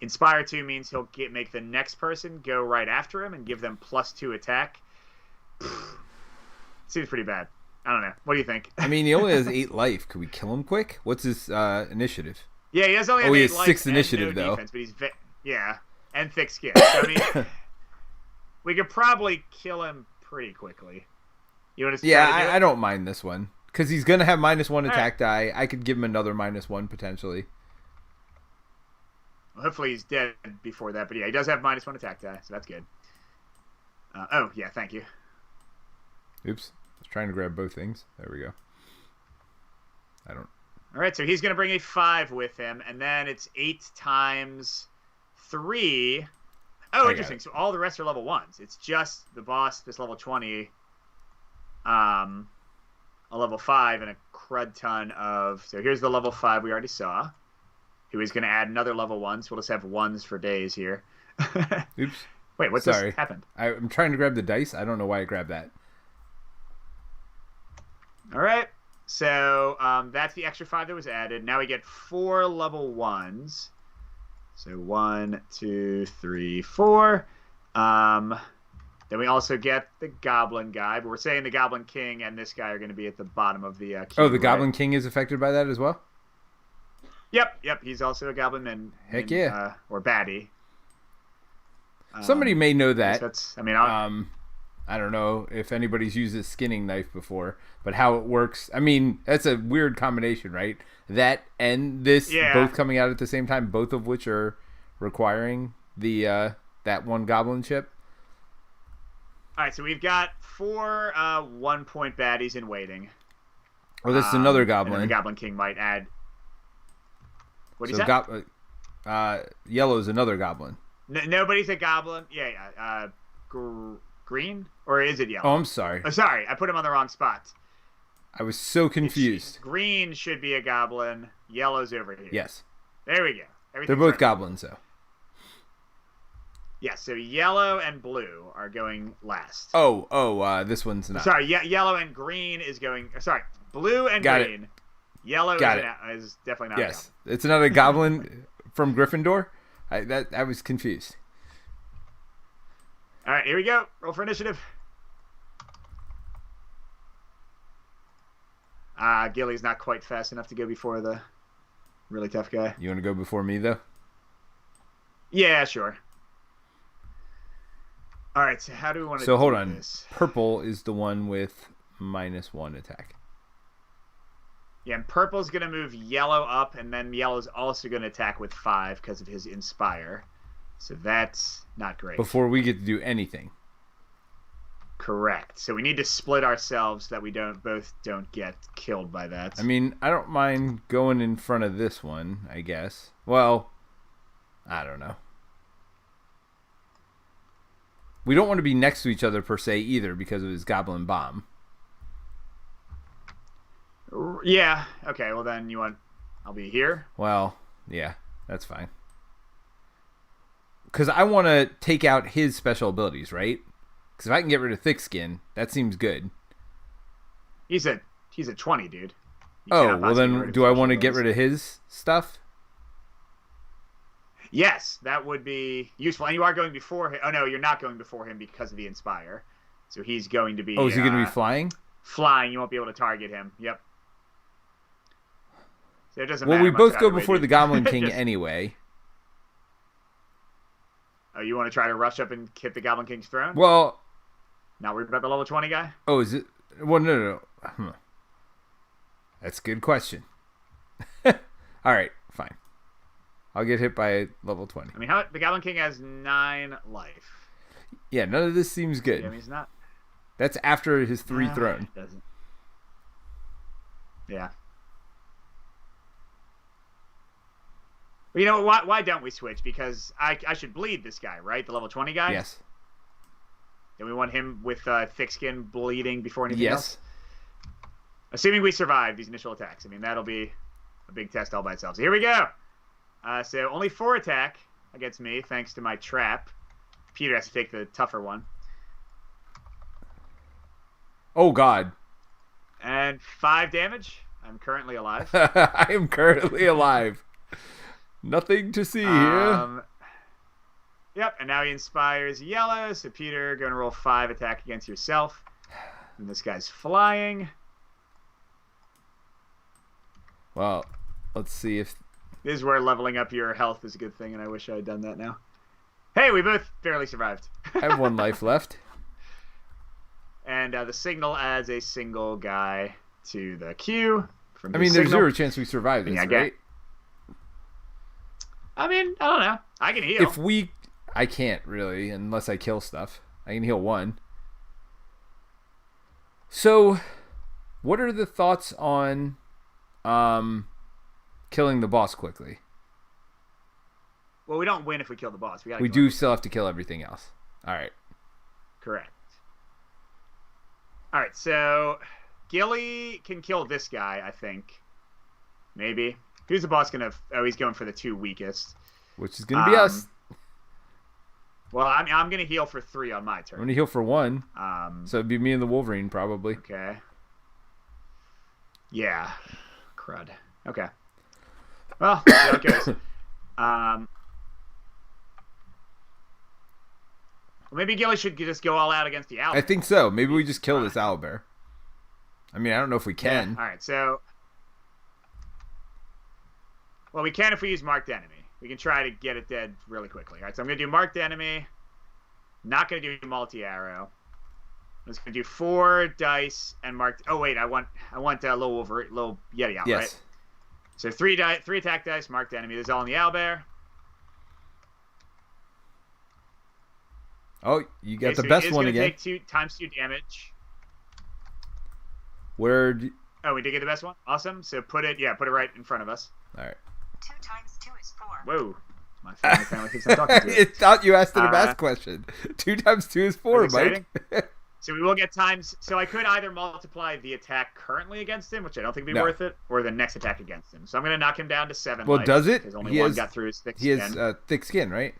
Inspire 2 means he'll make the next person go right after him and give them +2 attack. Seems pretty bad. I don't know. What do you think? I mean, he only has 8 life. Could we kill him quick? What's his initiative? Yeah, he has only have he 8 has life 6 and initiative, no though. defense, but he's yeah, and thick skin. So, I mean, we could probably kill him pretty quickly. You want to? Yeah, try to do it? I don't mind this one. Because he's going to have -1 right. attack die. I could give him another -1 potentially. Well, hopefully he's dead before that, but yeah, he does have -1 attack die, so that's good. Oh, yeah, thank you. Oops. I was trying to grab both things. There we go. I don't... All right, so he's going to bring a 5 with him, and then it's 8 times 3. Oh, interesting. So all the rest are level 1s. It's just the boss, this level 20, a level 5, and a crud ton of... So here's the level 5 we already saw. Who is going to add another level 1, so we'll just have 1s for days here. Oops. Wait, what Sorry. just happened? I'm trying to grab the dice. I don't know why I grabbed that. All right. So that's the extra 5 that was added. Now we get 4 level 1s. So 1, 2, 3, 4. Then we also get the Goblin guy. But we're saying the Goblin King and this guy are going to be at the bottom of the queue. Oh, the right? Goblin King is affected by that as well? Yep. He's also a Goblin and Heck yeah. Or baddie. Somebody may know that. That's. I mean, I don't know if anybody's used a skinning knife before, but how it works. I mean, that's a weird combination, right? That and this both coming out at the same time, both of which are requiring the that one goblin chip. All right, so we've got 4 1-point baddies in waiting. Oh, this is another goblin. And the Goblin King might add. What do you say? Yellow's another goblin. Nobody's a goblin. Yeah. Green? Or is it yellow? Oh, I'm sorry. Oh, sorry. I put him on the wrong spot. I was so confused. Green should be a goblin. Yellow's over here. Yes. There we go. They're both goblins, though. Yeah, so yellow and blue are going last. This one's not. Sorry, yellow and green is going... Sorry, blue and green. It. Yellow is definitely not a goblin. It's another goblin from Gryffindor. I was confused. All right, here we go. Roll for initiative. Gilly's not quite fast enough to go before the really tough guy. You want to go before me, though? Yeah, sure. All right, so how do we want to do this? So hold on. Purple is the one with -1 attack. Yeah, and purple's going to move yellow up, and then yellow's also going to attack with 5 because of his Inspire. So that's not great. Before we get to do anything. Correct. So we need to split ourselves so that we both don't get killed by that. I mean, I don't mind going in front of this one, I guess. Well, I don't know. We don't want to be next to each other per se either because of his goblin bomb. Yeah. Okay, well then I'll be here? Well, yeah, that's fine. Because I want to take out his special abilities, right? Because if I can get rid of Thick Skin, that seems good. He's a 20, dude. Well then do I want to get rid of his stuff? Yes, that would be useful. And you are going before him. Oh, no, you're not going before him because of the Inspire. So he's going to be... Oh, is he going to be flying? Flying. You won't be able to target him. Yep. So it doesn't matter. Well, we both go before the Goblin King anyway. Oh, you want to try to rush up and hit the Goblin King's throne? Well... Not worried about the level 20 guy? Oh, is it? Well, no. That's a good question. All right, fine. I'll get hit by level 20. I mean, the Goblin King has 9 life. Yeah, none of this seems good. I mean, he's not. That's after his 3 throne. It doesn't. Yeah. But you know what? Why don't we switch? Because I should bleed this guy, right? The level 20 guy? Yes. And we want him with thick skin bleeding before anything else? Yes. Assuming we survive these initial attacks. I mean, that'll be a big test all by itself. So here we go. So only 4 attack against me, thanks to my trap. Peter has to take the tougher one. Oh, God. And 5 damage. I'm currently alive. I am currently alive. Nothing to see here. Yep, and now he inspires yellow. So Peter, going to roll 5 attack against yourself. And this guy's flying. Well, let's see if... This is where leveling up your health is a good thing, and I wish I had done that now. Hey, we both barely survived. I have 1 life left. And the signal adds a single guy to the queue. I mean, there's 0 chance we survive this, right? I mean, I don't know. I can heal. I can't really, unless I kill stuff. I can heal 1. So, what are the thoughts on killing the boss quickly? Well, we don't win if we kill the boss. We do still have to kill everything else. All right. Correct. All right, so Gilly can kill this guy, I think. Maybe. Who's the boss going to... Oh, he's going for the 2 weakest. Which is going to be us. Well, I'm going to heal for 3 on my turn. I'm going to heal for 1. So it'd be me and the Wolverine, probably. Okay. Yeah. Crud. Okay. Well, see how it goes. Maybe Gilly should just go all out against the owlbear. I think so. Maybe we just kill this owlbear. I mean, I don't know if we can. Yeah. All right, so... Well, we can if we use Marked Enemy. We can try to get it dead really quickly. All right, so I'm going to do Marked Enemy. Not going to do Multi-Arrow. I'm just gonna do 4 dice and mark. Oh wait, I want little Yeti out, Yes. right? So 3 attack dice, marked enemy. This is all in the owlbear. Oh, you got Okay, the so best he is one gonna again. take 2 times 2 damage. Oh, we did get the best one. Awesome. So put it right in front of us. All right. 2 times 2 is 4. Whoa. My family thinks I'm talking to It thought you asked it a best question. 2 times 2 is 4, Mike. So we will get times. So I could either multiply the attack currently against him, which I don't think would be worth it, or the next attack against him. So I'm going to knock him down to 7. Well, does it? Because only one got through his thick skin. He has thick skin, right?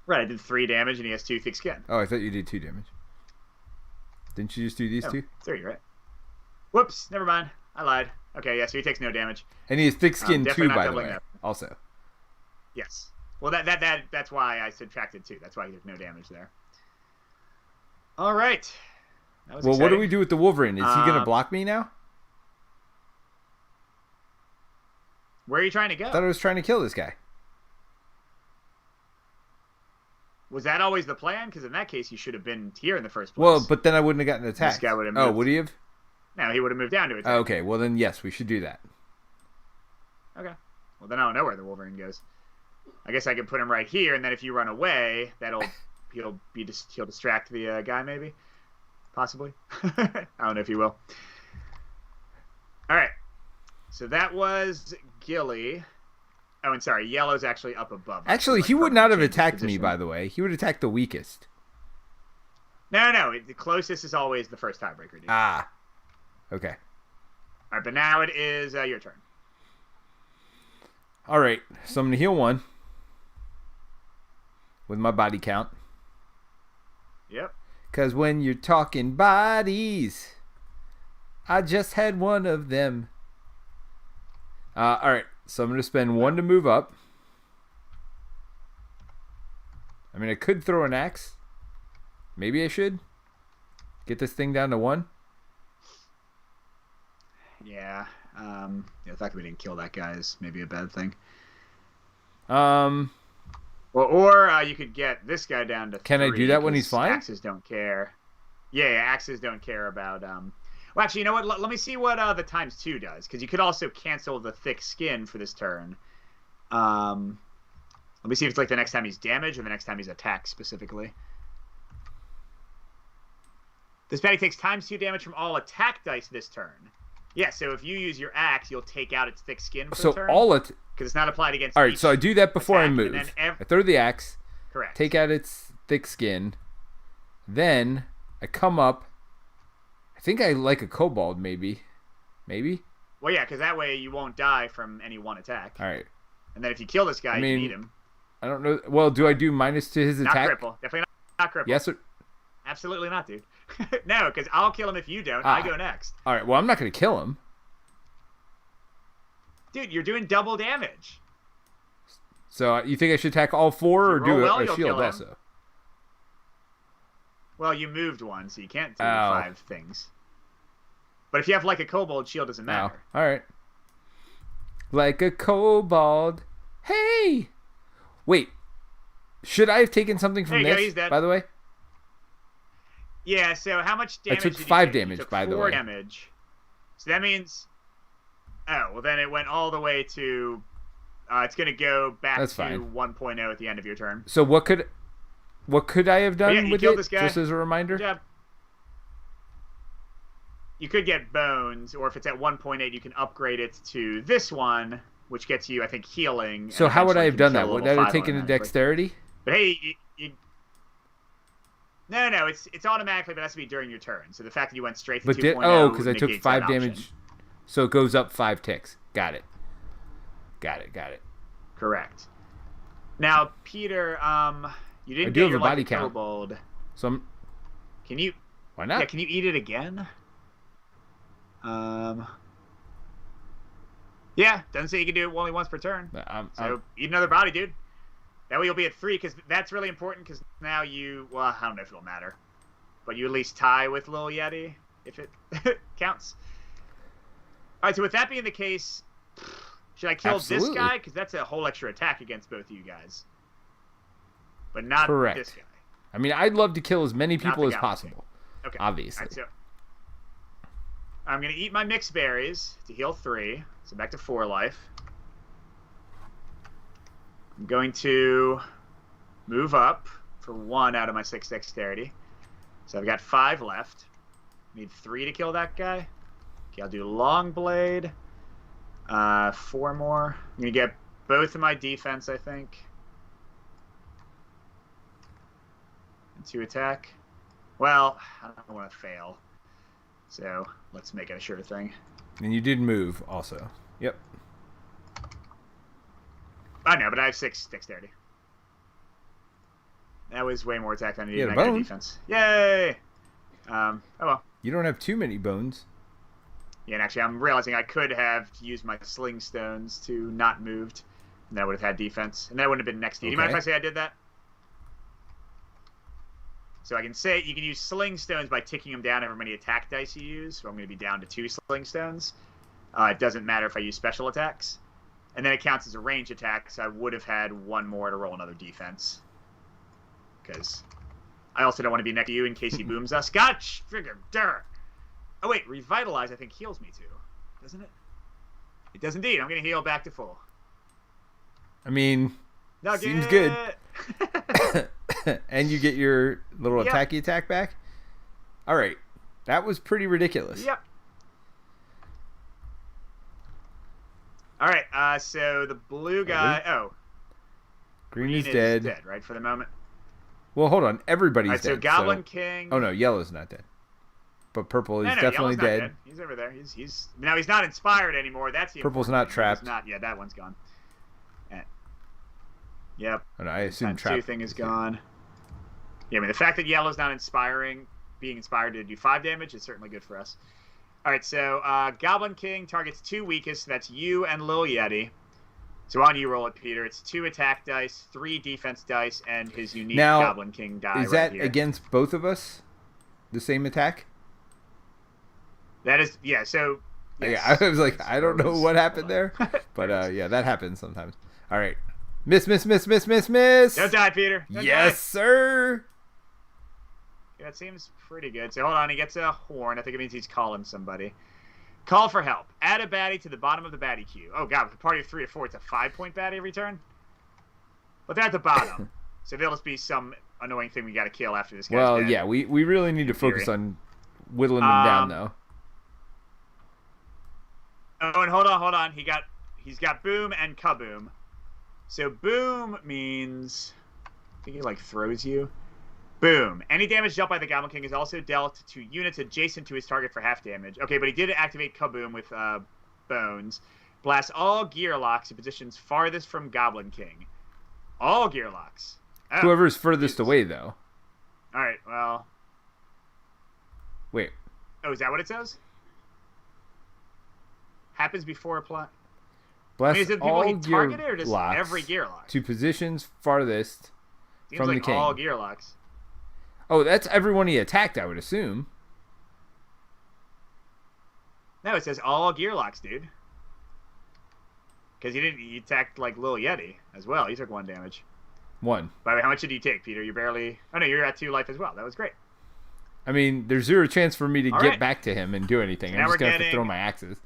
Right. I did 3 damage, and he has 2 thick skin. Oh, I thought you did 2 damage. Didn't you just do these 2? 3, right? Whoops. Never mind. I lied. Okay, yeah. So he takes no damage. And he has thick skin too, by the way. That. Also. Yes. Well, that's why I subtracted 2. That's why he took no damage there. All right. That was well, exciting. what do we do with the Wolverine? Is he going to block me now? Where are you trying to go? I thought I was trying to kill this guy. Was that always the plan? Because in that case, you should have been here in the first place. Well, but then I wouldn't have gotten attacked. This guy would have moved. Oh, would he have? No, he would have moved down to attack. Oh, okay, well then, yes, we should do that. Okay. Well, then I don't know where the Wolverine goes. I guess I could put him right here, and then if you run away, he'll distract the guy, maybe, possibly. I don't know if he will. All right. So that was Gilly. Oh, and sorry, Yellow's actually up above. Actually, he would not have attacked me, by the way. He would attack the weakest. No. The closest is always the first tiebreaker, dude. Ah. Okay. All right, but now it is your turn. All right, so I'm going to heal 1 with my body count. Yep. Because when you're talking bodies, I just had one of them. All right, so I'm going to spend 1 to move up. I mean, I could throw an axe. Maybe I should. Get this thing down to 1. Yeah. The fact that we didn't kill that guy is maybe a bad thing. Well, or you could get this guy down to 3. Can I do that when he's flying? Axes don't care. Yeah, axes don't care about... Well, actually, you know what? Let me see what the times 2 does, because you could also cancel the thick skin for this turn. Let me see if it's like the next time he's damaged or the next time he's attacked specifically. This baddie takes times 2 damage from all attack dice this turn. Yeah, so if you use your axe, you'll take out its thick skin for the turn. Because it's not applied against. All right, so I do that before I move. I throw the axe. Correct. Take out its thick skin. Then I come up. I think I like a kobold, maybe. Maybe? Well, yeah, because that way you won't die from any one attack. All right. And then if you kill this guy, you beat him. I don't know. Well, do I do minus to his attack? Not cripple. Definitely not cripple. Yes or... Absolutely not, dude. No, because I'll kill him if you don't. I go next. All right, well, I'm not going to kill him. Dude, you're doing double damage. So you think I should attack all 4 or do well, a shield also? Well, you moved 1, so you can't do 5 things. But if you have like a kobold, shield doesn't matter. All right. Like a kobold. Hey! Wait. Should I have taken something from this, he's dead. by the way? Yeah, so how much damage I took did you 5 take? damage, You took by the 4 way. damage. So that means... Oh, well then it went all the way to... it's going to go back to 1.0 at the end of your turn. So what could I have done with it, this guy. just as a reminder? Good job. You could get bones, or if it's at 1.8, you can upgrade it to this one, which gets you, I think, healing. So how would I have done that? Would that have taken a dexterity? But hey, No, it's automatically, but it has to be during your turn. So the fact that you went straight to 2.0 because I took 5 damage, so it goes up 5 ticks. Got it. Correct. Now, Peter, you didn't do get have your a body lucky count. kobold. So Can you? why not? Yeah, can you eat it again? Yeah, doesn't say you can do it only once per turn. So eat another body, dude. That way you'll be at 3, because that's really important, because now you... Well, I don't know if it'll matter. But you at least tie with Lil Yeti, if it counts. All right, so with that being the case, should I kill this guy? Because that's a whole extra attack against both of you guys. But not this guy. I mean, I'd love to kill as many Not people the as Goblin possible. King. Okay. Obviously. All right, so I'm going to eat my mixed berries to heal 3. So back to 4 life. I'm going to move up for 1 out of my 6 dexterity. So I've got 5 left. Need 3 to kill that guy. Okay, I'll do long blade. 4 more. I'm going to get both of my defense, I think. And 2 attack. Well, I don't want to fail. So let's make it a sure thing. And you did move also. Yep. I know, but I have 6 dexterity. That was way more attack than I needed. You And had I a got bone. defense. Yay! Oh well. You don't have too many bones. Yeah, and actually, I'm realizing I could have used my sling stones to not moved, and that would have had defense, and that wouldn't have been next to you. Do you mind if I say I did that? So I can say you can use sling stones by ticking them down however many attack dice you use. So I'm going to be down to 2 sling stones. It doesn't matter if I use special attacks, and then it counts as a range attack. So I would have had 1 more to roll another defense, because I also don't want to be next to you in case he booms us. Gotch! Figure, dirt. Oh, wait, Revitalize, I think, heals me, too. Doesn't it? It does indeed. I'm going to heal back to full. I mean, Nugget! seems good. And you get your little Yep. attacky attack back? All right. That was pretty ridiculous. Yep. All right, so the blue guy... Green green is dead. right, for the moment. Well, hold on. Everybody's All right, dead. so Goblin King... Oh, no. Yellow's not dead. But purple is No, definitely Yellow's not dead. He's over there. He's now he's not inspired anymore. That's the Purple's important not thing. trapped. He's not. Yeah, that one's gone. Yep. Oh, no, I assume Times 2 trapped. thing is gone. Yeah, I mean the fact that Yellow's not inspiring, being inspired to do 5 damage is certainly good for us. All right, so Goblin King targets 2 weakest. So that's you and Lil Yeti. So on you roll it, Peter. It's 2 attack dice, 3 defense dice, and his unique Now, Goblin King die. Is right that here. against both of us? The same attack? That is, yeah. So yes. Yeah, I was like, I don't know what happened there. But yeah, that happens sometimes. All right. Miss. Don't die, Peter. Don't Yes, die. sir. Yeah, that seems pretty good. So hold on, he gets a horn. I think it means he's calling somebody. Call for help. Add a baddie to the bottom of the baddie queue. Oh god, with a party of 3 or 4, it's a 5-point baddie every turn. But they're at the bottom, so there'll just be some annoying thing we got to kill after this guy's Well, dead. yeah, we really need to focus on whittling them down, though. Oh, and hold on. He's got boom and kaboom. So boom means I think he like throws you. Boom. Any damage dealt by the Goblin King is also dealt to units adjacent to his target for half damage. Okay, but he did activate kaboom with bones. Blast all gear locks in positions farthest from Goblin King. All gear locks. Oh, Whoever's furthest Jesus. away, though. All right. Well. Wait. Oh, is that what it says? Happens before apply. Blast Is it people all he gear targeted or just locks every gear lock? to positions farthest Seems from like the king. all gear locks. Oh, that's everyone he attacked, I would assume. No, it says all gear locks, dude. Because he attacked like Lil Yeti as well. He took 1 damage. 1. By the way, how much did you take, Peter? You're barely... Oh, no, you're at 2 life as well. That was great. I mean, there's 0 chance for me to All get right. back to him and do anything. So I'm now just we're going to have to getting- throw my axes.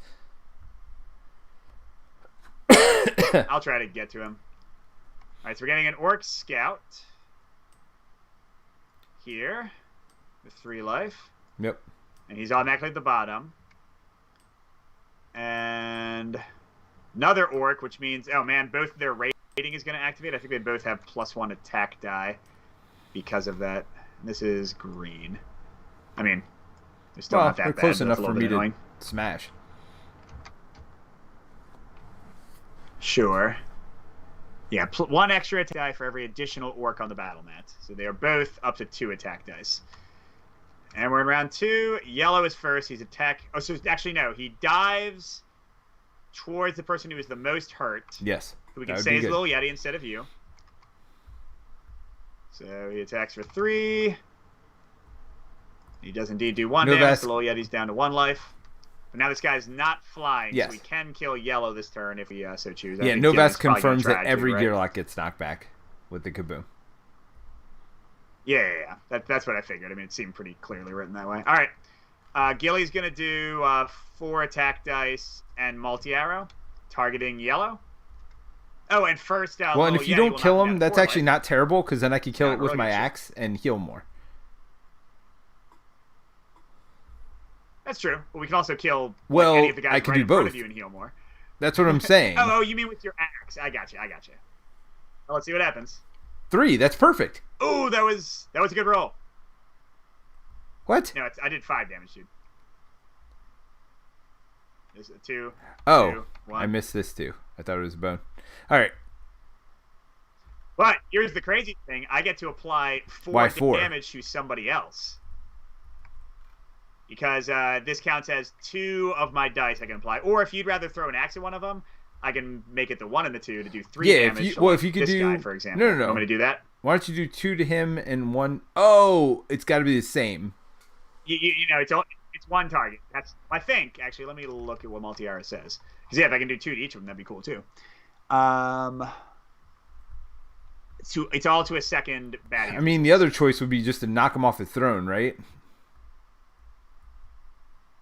I'll try to get to him. All right, so we're getting an Orc Scout. Here. With 3 life. Yep. And he's automatically at the bottom. And another Orc, which means... Oh, man, both their rating is going to activate. I think they both have +1 attack die because of that. This is green. I mean, they're still not that they're bad. close but enough it's a for little me bit annoying. to smash. Sure. Yeah, 1 extra attack die for every additional Orc on the battle mat. So they are both up to 2 attack dice. And we're in round 2. Yellow is first. He's attack... Oh, so actually, no. He dives towards the person who is the most hurt. Yes. Who we that can would say be is good. Lil Yeti instead of you. So he attacks for 3. He does indeed do 1 No damage. vest. The Lil Yeti's down to 1 life. But now this guy's not flying, Yes. so we can kill Yellow this turn if we so choose. I Yeah, think Novas Yellow's probably gonna confirms try that to, every right? gear lock gets knocked back with the kaboom. Yeah. That's what I figured. I mean, it seemed pretty clearly written that way. All right. Gilly's going to do 4 attack dice and multi-arrow, targeting yellow. Oh, and first, Well, and if you don't kill him, that's actually not terrible, because then I can kill it with my axe and heal more. That's true. But we can also kill well, any of the guys I can right do in both. front of you and heal more. That's what I'm saying. Oh, you mean with your axe? I got you. Well, let's see what happens. 3. That's perfect. Oh, that was a good roll. What? No, I did 5 damage, dude. There's a 2. Oh, 2, 1. I missed this too. I thought it was a bone. All right. But here's the crazy thing: I get to apply 4 damage to somebody else. Because this counts as 2 of my dice I can apply. Or if you'd rather throw an axe at one of them, I can make it the 1 and the 2 to do 3 damage. If you could this do guy, for example. No. I'm going to do that. Why don't you do 2 to him and 1? Oh, it's got to be the same. You know, it's 1 target. That's I think. Actually, let me look at what multi-arrow says. Because if I can do 2 to each of them, that'd be cool too. It's all to a second baddie. I mean, the other choice would be just to knock him off the throne, right?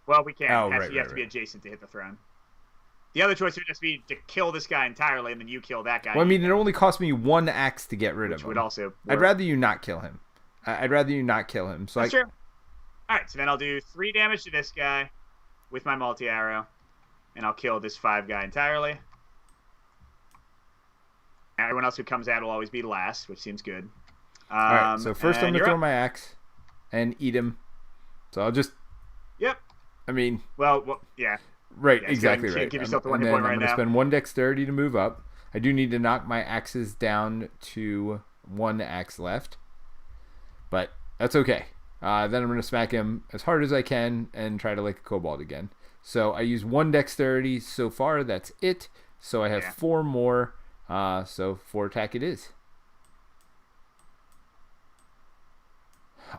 Well, we can't. Oh, You have to be adjacent to hit the throne. The other choice would just be to kill this guy entirely, and then you kill that guy. Well, I mean, it only cost me 1 axe to get rid of him. Would also work. I'd rather you not kill him. I'd rather you not kill him. So That's true. All right, so then I'll do 3 damage to this guy with my multi-arrow, and I'll kill this 5 guy entirely. Everyone else who comes out will always be last, which seems good. All right, so first I'm going to throw my axe and eat him. So I'll just... Yep. I mean... Well yeah. Right, yeah, exactly right. Give yourself the 1 hit point right now. I'm going to spend 1 dexterity to move up. I do need to knock my axes down to 1 axe left. But that's okay. Then I'm going to smack him as hard as I can and try to like a kobold again. So I use 1 dexterity so far. That's it. So I have 4 more. So 4 attack it is.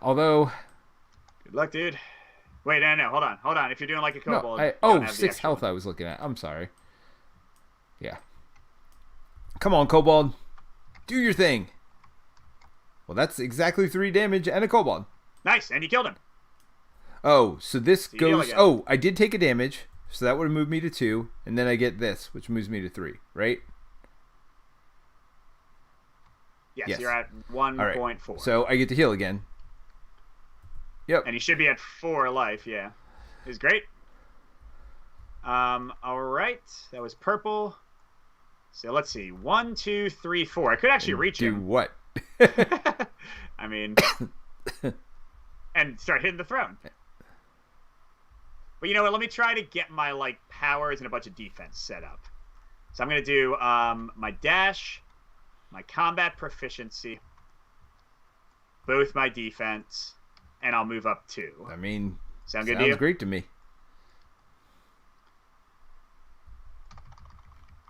Although... Good luck, dude. Wait, no, hold on. If you're doing like a kobold... No, 6 health I was looking at. I'm sorry. Yeah. Come on, kobold. Do your thing. Well, that's exactly 3 damage and a kobold. Nice, and you killed him. Oh, so this goes... Oh, I did take a damage, so that would have moved me to 2, and then I get this, which moves me to 3, right? Yes. You're at 1.4. Right. So I get to heal again. Yep. And you should be at 4 life, yeah. It's great. All right. That was purple. So let's see. 1, 2, 3, 4. I could actually reach him. Do what? I mean... and start hitting the throne. But you know what? Let me try to get my powers and a bunch of defense set up. So I'm going to do my dash, my combat proficiency, both my defense, and I'll move up 2. I mean, sounds good to you? Great to me.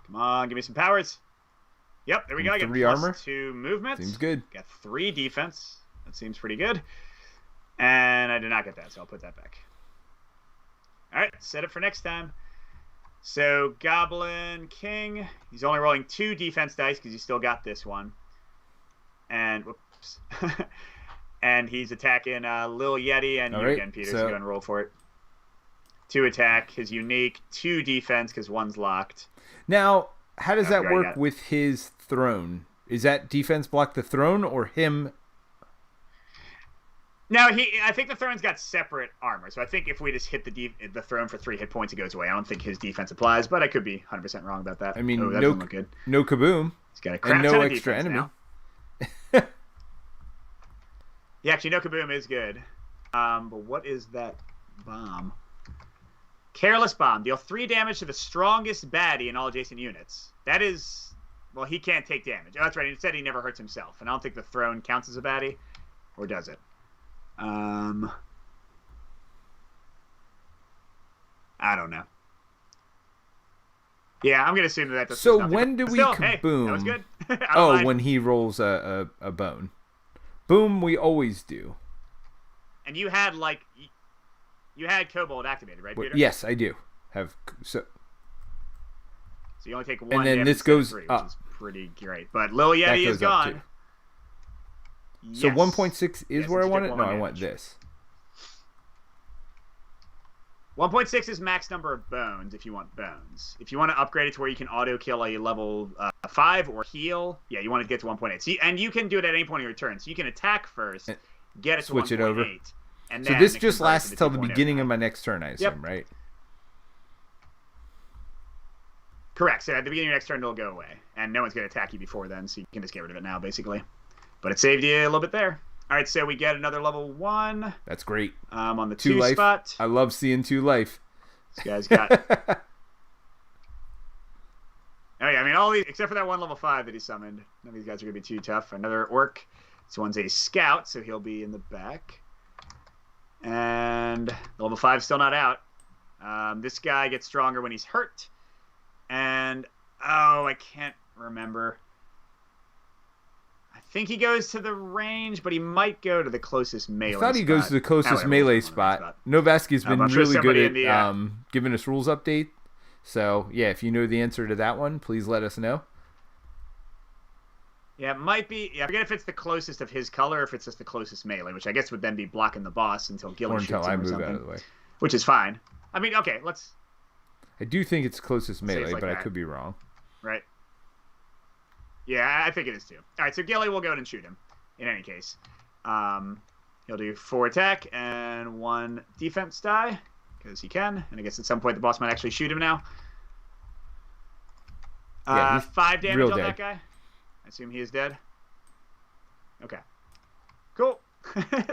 Come on, give me some powers. Yep, there we go. I got 3 armor. +2 movement. Seems good. Got 3 defense. That seems pretty good. And I did not get that, so I'll put that back. All right, set it for next time. So Goblin King, he's only rolling 2 defense dice because he still got this one. And whoops, and he's attacking Lil Yeti and you again, Peter. So go ahead and roll for it. 2 attack, his unique, 2 defense because 1's locked. Now, how does that work with his throne? Is that defense block the throne or him? No, I think the throne's got separate armor. So I think if we just hit the throne for 3 hit points, it goes away. I don't think his defense applies, but I could be 100% wrong about that. I mean, that doesn't look good. No kaboom. He's got a crap and ton no of extra enemy. Yeah, actually, no kaboom is good. But what is that bomb? Careless bomb. Deal 3 damage to the strongest baddie in all adjacent units. That is... Well, he can't take damage. Oh, that's right. Instead, he never hurts himself. And I don't think the throne counts as a baddie. Or does it? I don't know. Yeah, I'm going to assume that does So nothing. when do we still, kaboom? Hey, that was good. Oh, when he rolls a bone. Boom, we always do. And you had, you had Kobold activated, right, Peter? Yes, I do. So you only take 1 and then damage this goes 3, up. which is pretty great. But Lil Yeti is gone. So Yes. 1.6 is Yes, where I you want took it? one No, more I want damage. this. 1.6 is max number of bones if you want bones. If you want to upgrade it to where you can auto kill a level 5 or heal, yeah, you want to get to 1.8. So and you can do it at any point in your turn. So you can attack first, get it to 1.8. Switch it over. And So then this it just converts lasts to till the 2.0 beginning now. of my next turn, I assume, right? Correct. So at the beginning of your next turn, it'll go away. And no one's going to attack you before then, so you can just get rid of it now, basically. But it saved you a little bit there. All right, so we get another level 1. That's great. On the 2 2 life. spot. I love seeing 2 life. This guy's got... Oh, yeah, I mean, all these, except for that one level 5 that he summoned. None of these guys are going to be too tough. Another orc. This one's a scout, so he'll be in the back. And the level 5's still not out. This guy gets stronger when he's hurt. And, oh, I can't remember. I think he goes to the range, but he might go to the closest melee spot. I thought he goes to the closest melee spot. Novaski's been really good at giving us rules update. So, yeah, if you know the answer to that one, please let us know. Yeah, it might be. Yeah, I forget if it's the closest of his color or if it's just the closest melee, which I guess would then be blocking the boss until Gilly shoots him or something. Out of the way. Which is fine. I mean, okay, let's... I do think it's closest melee, like but that. I could be wrong. Right. Yeah, I think it is too. All right, so Gilly will go ahead and shoot him in any case. He'll do 4 attack and 1 defense die because he can. And I guess at some point the boss might actually shoot him now. Yeah, 5 damage on that guy. I assume he is dead. Okay. Cool.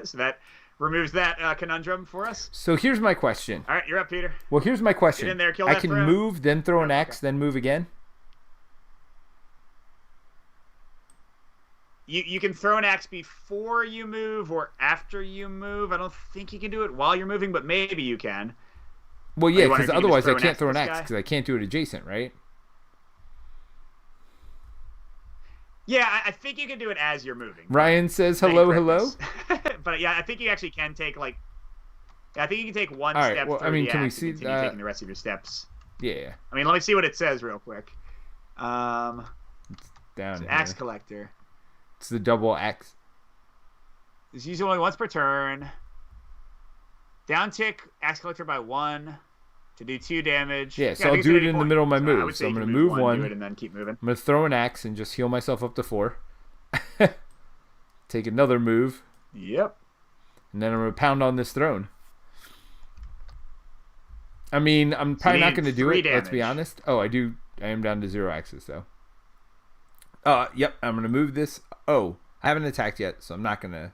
So that removes that conundrum for us. So here's my question. All right, you're up, Peter. Well, here's my question. Get in there, kill I that can throne. move, then throw an axe, then move again? You can throw an axe before you move or after you move. I don't think you can do it while you're moving, but maybe you can. Well, yeah, because otherwise I throw can't throw an an axe axe because I can't do it adjacent, right? Yeah, I think you can do it as you're moving. Ryan says hello, hello. But yeah, I think you actually can take like... I think you can take one All right, step well, through I mean, the can we axe see and continue taking the rest of your steps. Yeah. I mean, let me see what it says real quick. It's down here. Axe collector. It's the double axe. It's usually only once per turn. Down tick axe collector by 1 to do 2 damage. Yeah, so I'll do it in the middle of my move. So I'm going to move 1. Do it and then keep moving. I'm going to throw an axe and just heal myself up to 4. Take another move. Yep. And then I'm going to pound on this throne. I mean, I'm probably not going to do it, let's be honest. Oh, I am down to 0 axes, though. Yep, I'm going to move this. Oh, I haven't attacked yet, so I'm not going to...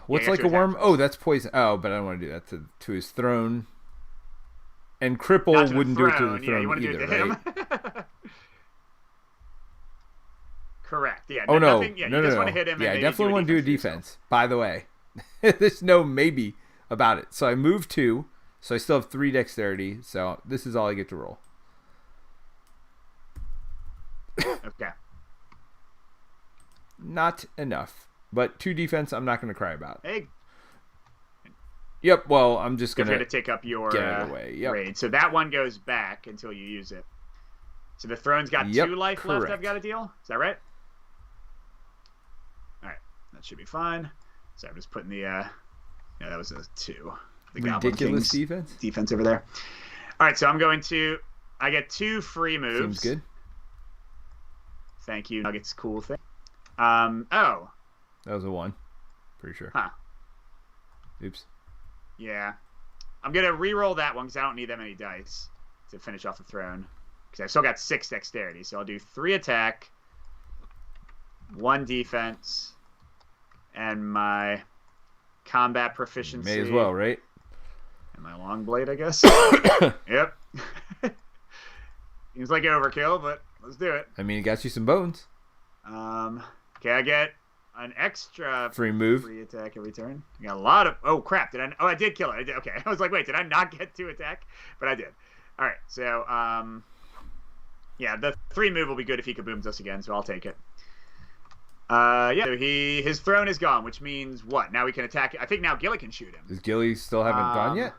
What's like a worm? Oh, that's poison. Oh, but I don't want to do that to his throne. And cripple wouldn't do it to the throne either, right? Correct. Yeah. Oh, no. Nothing, yeah, no. You just want to hit him. Yeah, and I definitely want to do a defense, by the way. There's no maybe about it. So I moved 2, so I still have 3 dexterity, so this is all I get to roll. Okay. Not enough. But 2 defense, I'm not going to cry about. Hey. Yep, well, I'm just going to take up your get out of the way. Yep. raid. So that one goes back until you use it. So the throne's got 2 life left I've got to deal? Is that right? Alright, that should be fine. So I'm just putting the, yeah, that was a 2. The ridiculous defense over there. Alright, so I'm going to, I get 2 free moves. Seems good. Thank you, Nuggets. Cool thing. Oh. That was a 1. Pretty sure. Huh. Oops. Yeah. I'm going to re-roll that one because I don't need that many dice to finish off the throne. Because I've still got 6 dexterity. So I'll do 3 attack, 1 defense, and my combat proficiency. May as well, right? And my long blade, I guess. Yep. Seems like overkill, but let's do it. I mean, it got you some bones. Okay, I get an extra free move, free attack every turn. I got a lot of. Oh crap! I did kill it. I did. Okay, I was like, wait, did I not get 2 attack? But I did. All right, so yeah, the 3 move will be good if he kabooms us again, so I'll take it. Yeah, so his throne is gone, which means what? Now we can attack. I think now Gilly can shoot him. Does Gilly still haven't gone yet?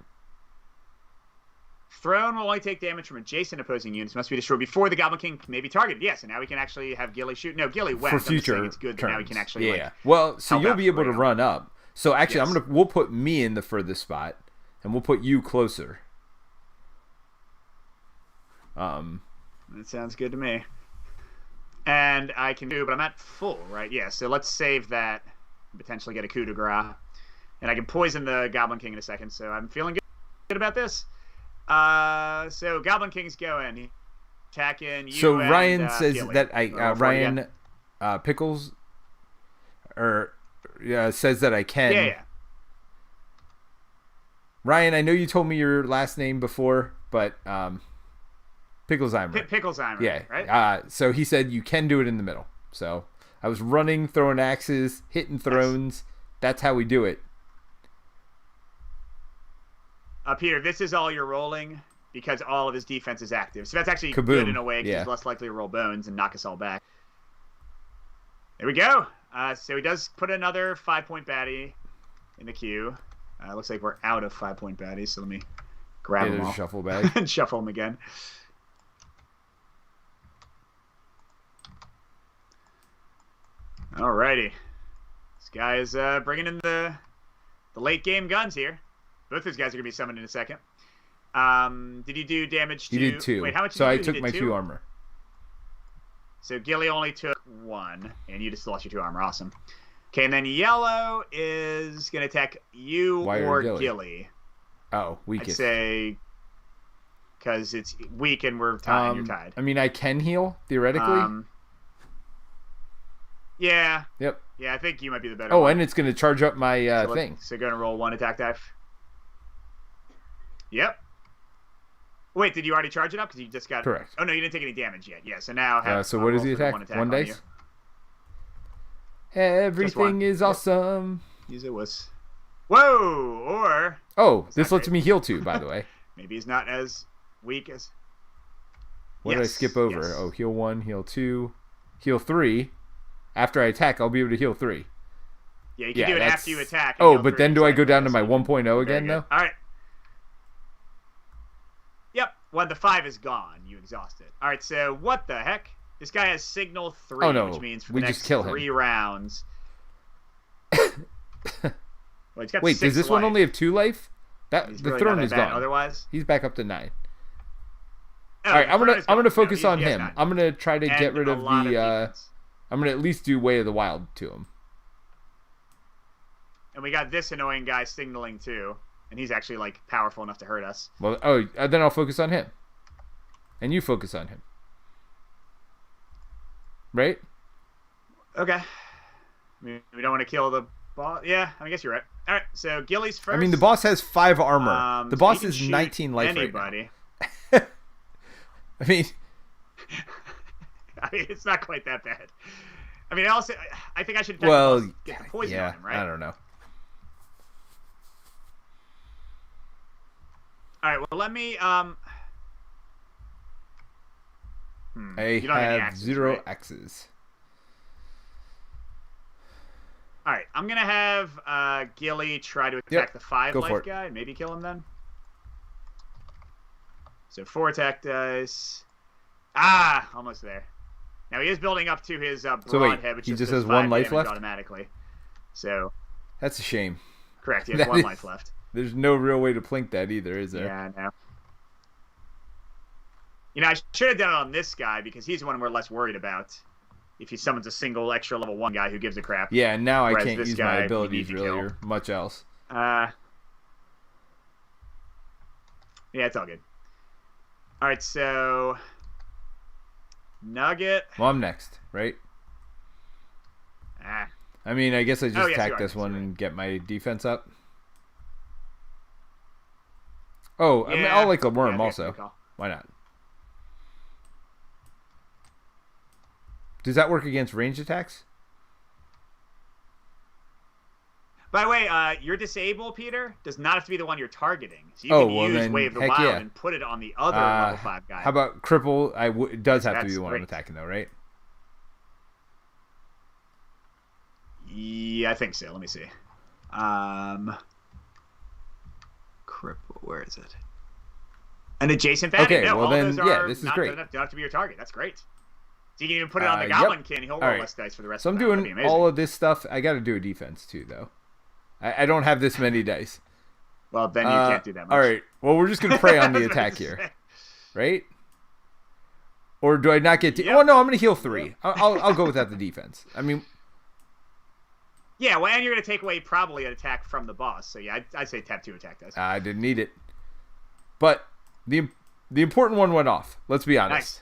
Throne will only take damage from adjacent opposing units. Must be destroyed before the Goblin King may be targeted. Yes, and now we can actually have Gilly shoot. No, Gilly went. For future it's good that now we can actually yeah. Well, so help you'll out be able to Frail. run up. So actually, Yes. we'll put me in the furthest spot, and we'll put you closer. That sounds good to me. And I can do, but I'm at full, right? Yeah, so let's save that. Potentially get a coup de grace. And I can poison the Goblin King in a second, so I'm feeling good about this. So Goblin King's going. Attacking you. So and, Ryan says Gilly. that Ryan Pickles says that I can. Yeah. Ryan, I know you told me your last name before, but Picklesheimer. Picklesheimer. Yeah. Right. So he said you can do it in the middle. So I was running, throwing axes, hitting thrones. That's how we do it. Peter, this is all you're rolling because all of his defense is active. So that's actually Kaboom. good in a way because Yeah. he's less likely to roll bones and knock us all back. There we go. So he does put another 5-point baddie in the queue. Looks like we're out of 5-point baddies, so let me grab Get them a all shuffle bag. and shuffle them again. Alrighty. This guy is bringing in the late game guns here. Both these guys are going to be summoned in a second. Did you do damage to... You did 2. Wait, how much so did I you do? took You my did 2 armor. So Gilly only took 1, and you just lost your 2 armor. Awesome. Okay, and then yellow is going to attack you Why or Gilly? Gilly. Oh, I'd weakest. say because it's weak and we're tied. You're tied. I mean, I can heal, theoretically. Yeah. Yep. Yeah, I think you might be the better Oh, one. and it's going to charge up my thing. So going to roll 1 attack dice. Yep. Wait, did you already charge it up? Because you just got... Correct. Oh, no, you didn't take any damage yet. Yeah, so now... Have, So what does he roll for the attack? 1 on dice? you. Everything is awesome. Use it was... Whoa! Or... Oh, That's this not lets great. me heal too, by the way. Maybe he's not as weak as... What did I Yes, skip over? yes. Oh, heal 1, heal 2, heal 3. After I attack, I'll be able to heal 3. Yeah, you can do it that's- after you attack. and Oh, heal but 3 then do I go exactly. down to my So- 1.0 Very again, good. though? All right. Yep. Well, the 5 is gone. You exhausted. All right. So what the heck? This guy has signal 3, Oh, no. which means for We the just next kill him. 3 rounds. Well, he's got Wait, 6 does this one life. only have 2 life? He's The really throne not that is bad gone. Otherwise, He's back up to 9. Oh, All right, the I'm throne is gonna gone. focus No, on he has him. 9. I'm gonna try to get And rid a of lot the. defense. I'm gonna at least do Way of the Wild to him. And we got this annoying guy signaling too, and he's actually like powerful enough to hurt us. Well, then I'll focus on him, and you focus on him. Right? Okay. I mean, we don't want to kill the boss. Yeah, I guess you're right. All right, so Gilly's first. I mean, the boss has 5 armor. The so boss he can is shoot 19 life anybody. right now. I mean, I mean, it's not quite that bad. I mean, also, I think I should attack the well, boss, get the poison yeah, on him, right? I don't know. All right, well, let me. I you don't have any have axes, 0 right? X's. All right, I'm gonna have Gilly try to attack the 5 go for life it. guy and maybe kill him then. So 4 attack dice. Ah, almost there. Now he is building up to his broadhead, which he just does has 1 5 life damage left? automatically. So That's a shame. correct, he has That 1 is- life left. There's no real way to plink that either, is there? Yeah, I know. You know, I should have done it on this guy because he's the one we're less worried about. If he summons a single extra level 1 guy, who gives a crap? Yeah, and now I Whereas can't this use guy, my we abilities need to really kill. or much else. Yeah, it's all good. All right, so Nugget. Well, I'm next, right? Ah, I mean, I guess I just yes, you attack are, this yes, one you're and get my defense up. Oh, I mean, yeah, I'll like a yeah, I worm think that's a also. good call. Why not? Does that work against ranged attacks? By the way, your disable, Peter, does not have to be the one you're targeting. So you Oh, can well, use then, Wave the heck Wild yeah. and put it on the other level 5 guy. How about cripple? It does have to be That's the one I'm great. attacking, though, right? Yeah, I think so. Let me see. Cripple, where is it? An adjacent baddie. Okay, No, well all then, those yeah, are this is not, great. don't have to be your target. That's great. So you can even put it on the Yep. Goblin King. He'll roll All right. less dice for the rest So of I'm the battle. doing That'd be amazing. all of this stuff. I got to do a defense too, though. I don't have this many dice. Well, then you can't do that much. All right. Well, we're just gonna pray on the I was about attack to here, say. right? Or do I not get? Yep. Well, no, I'm gonna heal 3. I'll go without the defense. I mean, Yeah, well, and you're going to take away probably an attack from the boss. So yeah, I'd say tap 2 attack dice. I didn't need it. But the important one went off. Let's be honest. Nice.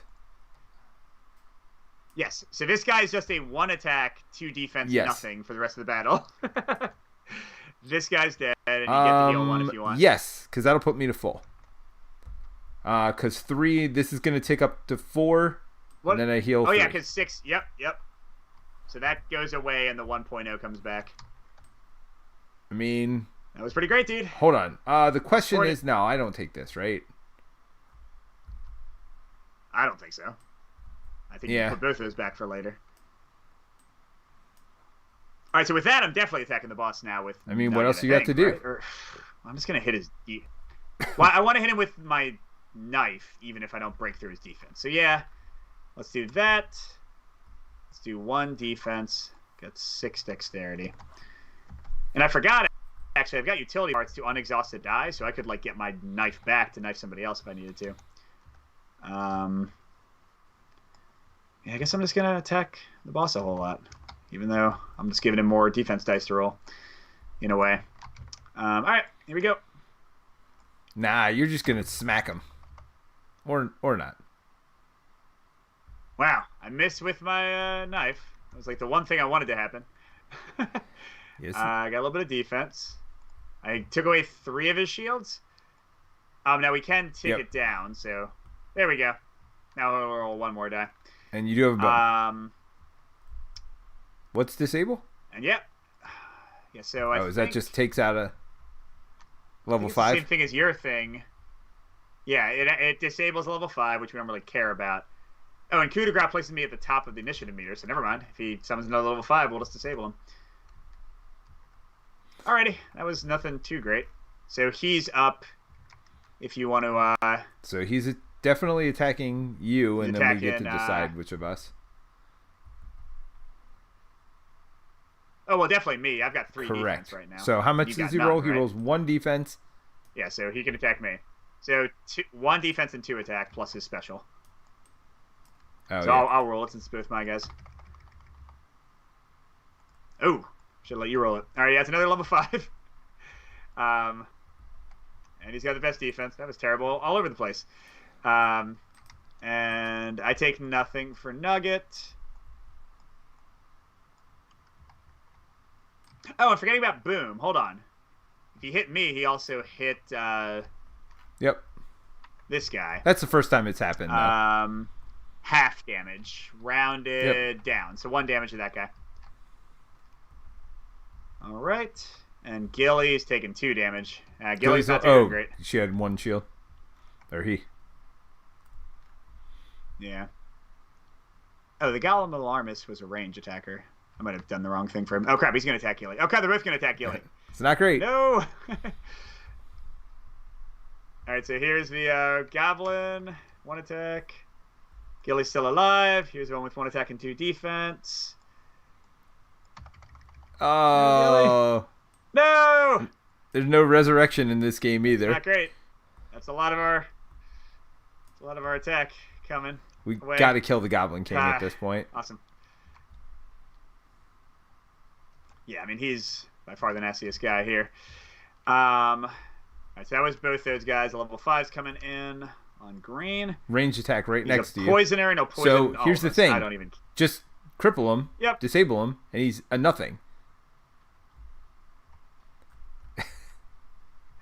Yes. So this guy is just a 1 attack, 2 defense, Yes. nothing for the rest of the battle. This guy's dead, and you get to heal 1 if you want. Yes, because that'll put me to full. Because 3, this is gonna take up to 4, What? and then I heal. Oh 3. yeah, because 6. Yep. So that goes away, and the 1.0 comes back. I mean, That was pretty great, dude. hold on. The question Support is, no, I don't take this, right? I don't think so. I think you Yeah. can put both of those back for later. All right, so with that, I'm definitely attacking the boss now. With I mean, what Nugget, else you got to do? right? I'm just gonna hit his. Well, I want to hit him with my knife, even if I don't break through his defense. So yeah, let's do that. Let's do 1 defense. Got 6 dexterity. And I forgot. Actually, I've got utility parts to unexhausted die, so I could like get my knife back to knife somebody else if I needed to. Yeah, I guess I'm just gonna attack the boss a whole lot, even though I'm just giving him more defense dice to roll, in a way. All right, here we go. Nah, you're just gonna smack him, or not. Wow, I missed with my knife. It was like the one thing I wanted to happen. Yes. I got a little bit of defense. I took away 3 of his shields. Now we can tick it down, so there we go. Now we'll roll 1 more die. And you do have a bow. What's disable? And yeah. So I is that think just takes out a level it's the 5? same thing as your thing. Yeah, it disables level 5, which we don't really care about. Oh, and coup de grace places me at the top of the initiative meter, so never mind. If he summons another level 5, we'll just disable him. Alrighty, that was nothing too great. So he's up. If you want to, So he's definitely attacking you, and then we get to attacking, decide which of us. oh well, definitely me. I've got 3 Correct. defense right now. So how much You does got he none, roll? He right? rolls 1 defense. Yeah, so he can attack me. So 1 defense and 2 attack plus his special. Oh, So yeah. I'll roll it since it's both my guys. Oh, should let you roll it. All right, yeah, it's another level 5. And he's got the best defense. That was terrible, all over the place. And I take nothing for Nugget. Oh, I'm forgetting about Boom. Hold on. If he hit me, he also hit Yep. this guy. That's the first time it's happened, though. Half damage, rounded down. So 1 damage to that guy. All right. And Gilly's taking 2 damage. Gilly's not doing great. She had 1 shield. Or he. Yeah. Oh, the Golem Alarmist was a range attacker. I might have done the wrong thing for him. Oh, crap. He's going to attack Gilly. Oh, crap. They're both going to attack Gilly. It's not great. No! All right, so here's the Goblin. 1 attack. Gilly's still alive. Here's the one with 1 attack and 2 defense. Oh. No! There's no resurrection in this game either. Not great. That's a lot of our attack coming. We away. got to kill the Goblin King at this point. Awesome. Yeah, I mean, he's by far the nastiest guy here. All right, so that was both those guys. The level 5's coming in on green. Range attack right He's next to you. Poisoner, no poison. So all here's of the us. thing. I don't even. Just cripple him, Yep. disable him, and he's a nothing.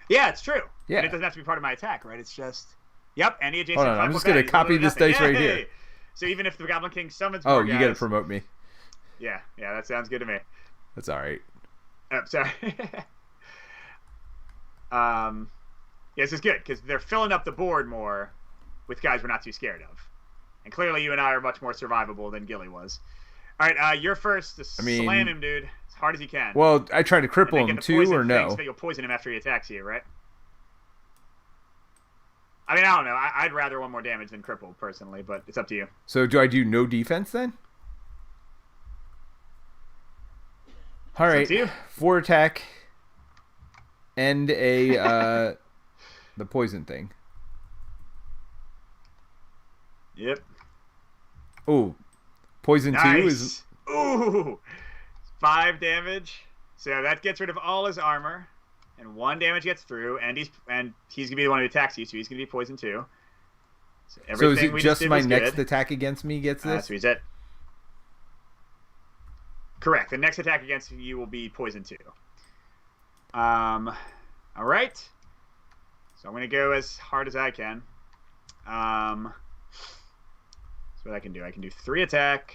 Yeah, it's true. Yeah. And it doesn't have to be part of my attack, right? It's just. Yep, any adjacent. Hold on, I'm 5 just will gonna die. copy Literally this nothing. dice right Yay! here. So even if the Goblin King summons Oh, more you guys, got to promote me. Yeah, that sounds good to me. That's all right. Oh, sorry. Yeah, this is good because they're filling up the board more with guys we're not too scared of, and clearly you and I are much more survivable than Gilly was. All right, you're first to slam him, dude, as hard as you can. Well, I try to And cripple then him get the too, poison or thing no? so that you'll poison him after he attacks you, right? I mean, I don't know. I'd rather one more damage than cripple, personally, but it's up to you. So do I do no defense then? All right. Up to you. 4 attack and a the poison thing. Yep. Oh, poison Nice. 2 is... Ooh! 5 damage. So that gets rid of all his armor. And 1 damage gets through, and he's gonna be the one who attacks you, so he's gonna be poison too. So is it just my next attack against me gets this? So he's at... Correct. The next attack against you will be poison too. All right. So I'm gonna go as hard as I can. That's what I can do. I can do 3 attack.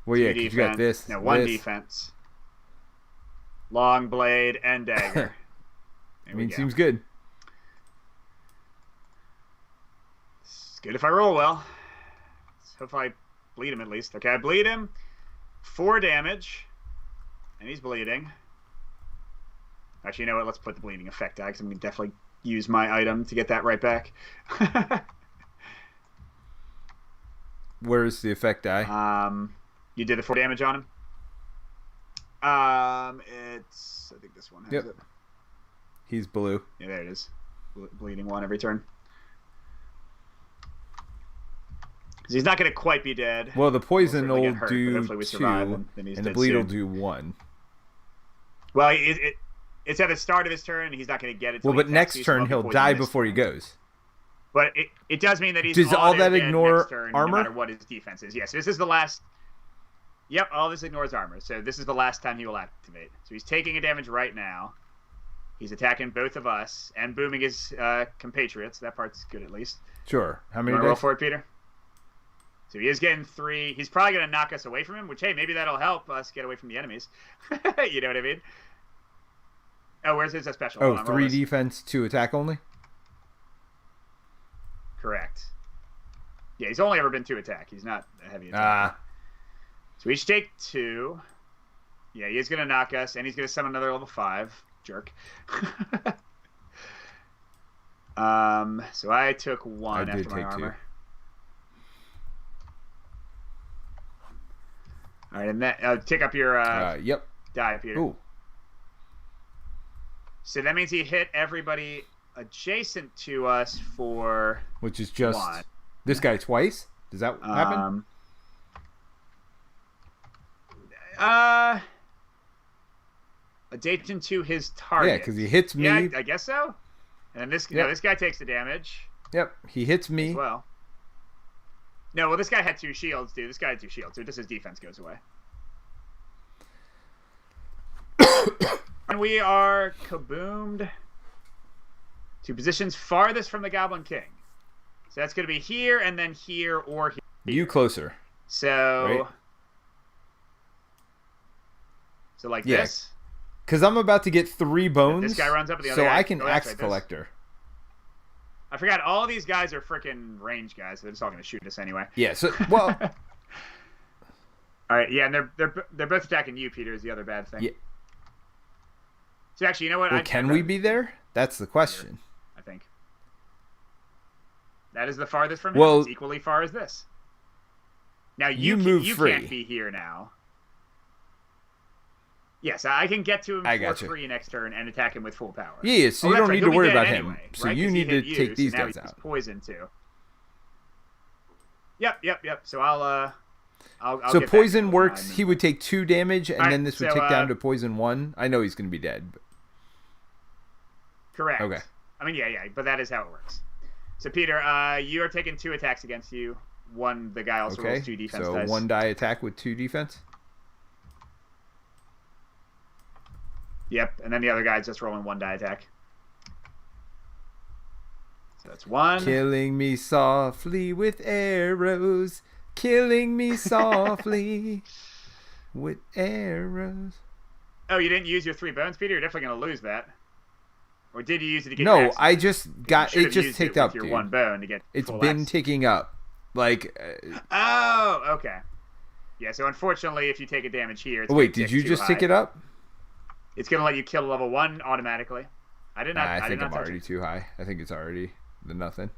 Well, yeah, because you got this. No, 1 this. defense. Long blade and dagger. I mean, seems good. It's good if I roll well. Hopefully I bleed him at least. Okay, I bleed him. 4 damage. And he's bleeding. Actually, you know what? Let's put the bleeding effect die, because I'm going to definitely use my item to get that right back. Where's the effect die? You did the 4 damage on him? It's... I think this one has it. He's blue. Yeah, there it is. Bleeding 1 every turn. Because he's not going to quite be dead. Well, the poison We'll will hurt, do we 2, and the bleed will do 1. Well, it's at the start of his turn, and he's not going to get it. Well, but next turn he'll die before he goes. But it does mean that he's Does all that dead ignore next turn, armor? no matter what his defense is. Yes, this is the last... Yep, all this ignores armor. So this is the last time he will activate. So he's taking a damage right now. He's attacking both of us and booming his compatriots. That part's good at least. Sure. How many You want days? to roll for it, Peter? So he is getting 3. He's probably going to knock us away from him, which, hey, maybe that'll help us get away from the enemies. You know what I mean? Oh, where's his special? Oh, 3 defense, 2 attack only? Correct. Yeah, he's only ever been 2 attack. He's not a heavy attack. So we each take 2. Yeah, he's going to knock us, and he's going to summon another level 5. Jerk. So I took 1 after my armor. 2. All right, and that take up your yep. die, Peter. Ooh. So that means he hit everybody adjacent to us for... Which is just 1. this guy twice? Does that happen? Adjacent to his target. Yeah, because he hits me. Yeah, I guess so. And then this, Yep. this guy takes the damage. Yep, he hits me. As well. No, well, this guy had 2 shields, dude. This guy had 2 shields, so just his defense goes away. And we are kaboomed to positions farthest from the Goblin King. So that's going to be here, and then here, or here. You closer. So... Right. So like Yeah. this. Because I'm about to get 3 bones. This guy runs up with the other so guy. I can Oh, that's axe right, collector. I forgot, all these guys are freaking range guys, so they're just all going to shoot us anyway. Yeah, so, well... All right, yeah, and they're both attacking you, Peter, is the other bad thing. Yeah. So actually, you know what? Well, can we be there? That's the question. I think. That is the farthest from him. Well, it's equally far as this. Now, you you move free. can't be here now. Yes, I can get to him I for gotcha. free next turn and attack him with full power. Yeah, so you that's don't right, need he'll to be worry dead about anyway, him. So right? you 'Cause he need to hit you, take so these now guys he's out. poisoned too. Yep. So I'll So get poison back. works. He would take 2 damage, and Alright, then this would so, tick down to poison 1. I know he's going to be dead. But... Correct. Okay. I mean, yeah, but that is how it works. So Peter, you are taking 2 attacks against you. 1, the guy also Okay, rolls 2 defense so dice. 1 die attack with 2 defense. Yep, and then the other guy's just rolling 1 die attack. So that's 1. Killing me softly with arrows. Killing me softly with arrows. Oh, you didn't use your 3 bones, Peter? You're definitely going to lose that. Or did you use it to get No, your axe? I just got You it. should've Just used ticked with up, your dude. 1 bone to get It's full been axe. ticking up. Like, Oh, okay. Yeah, so unfortunately, if you take a damage here... It's wait, gonna did you too just high. tick it up? It's going to let you kill level 1 automatically. I did not. I I did think not I'm touch already it. too high. I think it's already the nothing.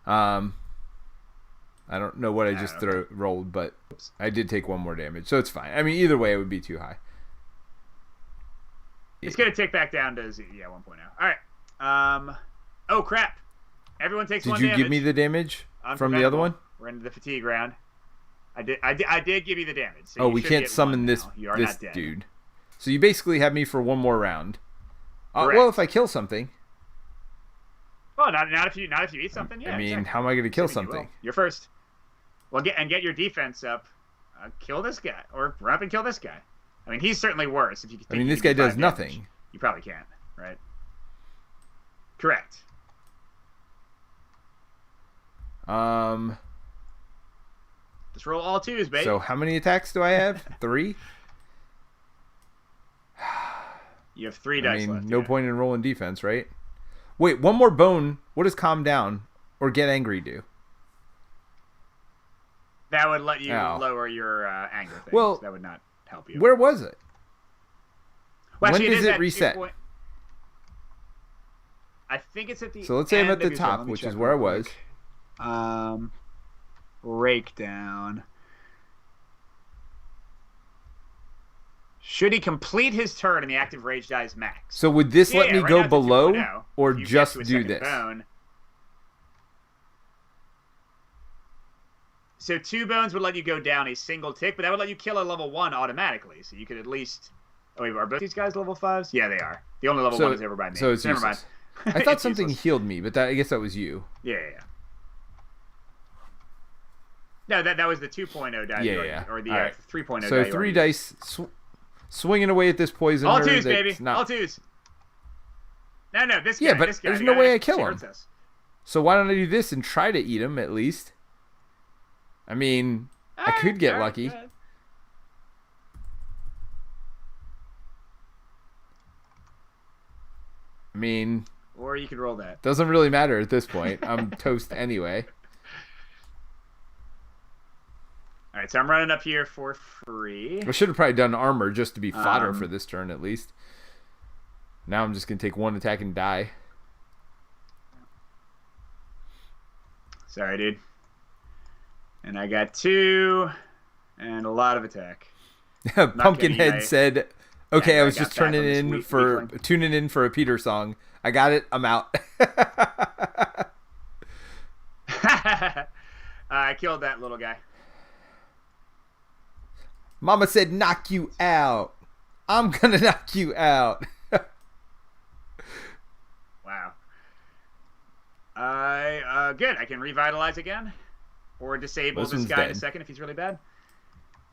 I don't know what I just rolled, but I did take one more damage, so it's fine. I mean, either way, it would be too high. It's gonna tick back down to 1.0. All right. Oh crap! Everyone takes one Did you damage. give me the damage from the other one? We're into the fatigue round. I did give you the damage. So Oh, you we should can't get summon one this now. You are this not dead. dude. So you basically have me for one more round. Correct. Well, if I kill something. Well, not if you eat something. Yeah. I mean, exactly. how am I going to kill Assuming you something? will. You're first. Well, get your defense up. Kill this guy, or run up and kill this guy. I mean, he's certainly worse. If you. I mean, you this can guy do does 5 nothing. damage. You probably can't, right? Correct. Just roll all 2s, baby. So how many attacks do I have? 3? You have 3 I dice mean, left. no yeah. point in rolling defense, right? Wait, one more bone. What does calm down or get angry do? That would let you Ow. lower your anger thing. Well, that would not help you. Where was it? Well, when actually, does is it at reset? 2 I think it's at the. So let's say I'm end at the of your turn. top, Let me which check is where I real was. quick. Breakdown. Should he complete his turn and the active rage dies max? So would this let me right go now it's at below 2.0. or If you get just to a do second this? Bone. So 2 bones would let you go down a single tick, but that would let you kill a level 1 automatically. So you could at least. Oh wait, are both these guys level 5s? Yeah, they are. The only level 1 is ever by me. So it's never mind. useless. I thought It's something useless. healed me, but I guess that was you. Yeah. No, that was the 2.0 die. Yeah. Or the All right. 3.0 die. So you 3 already dice swinging away at this poison. All 2s, baby. All 2s. No, this guy. Yeah, but this guy, there's the no guy way that I kill hurts him. us. So why don't I do this and try to eat him at least? I mean, I could get lucky. Good. I mean, Or you could roll that. doesn't really matter at this point. I'm toast anyway. All right, so I'm running up here for free. I should have probably done armor just to be fodder Um, for this turn at least. Now I'm just going to take 1 attack and die. Sorry, dude. And I got 2 and a lot of attack. Pumpkinhead said, "Okay, Yeah, I was I got just back on this tuning in for a Peter song. I got it. I'm out." I killed that little guy. Mama said, "Knock you out. I'm gonna knock you out." Wow. Good. I can revitalize again, or disable this one's guy in a dead. second if he's really bad.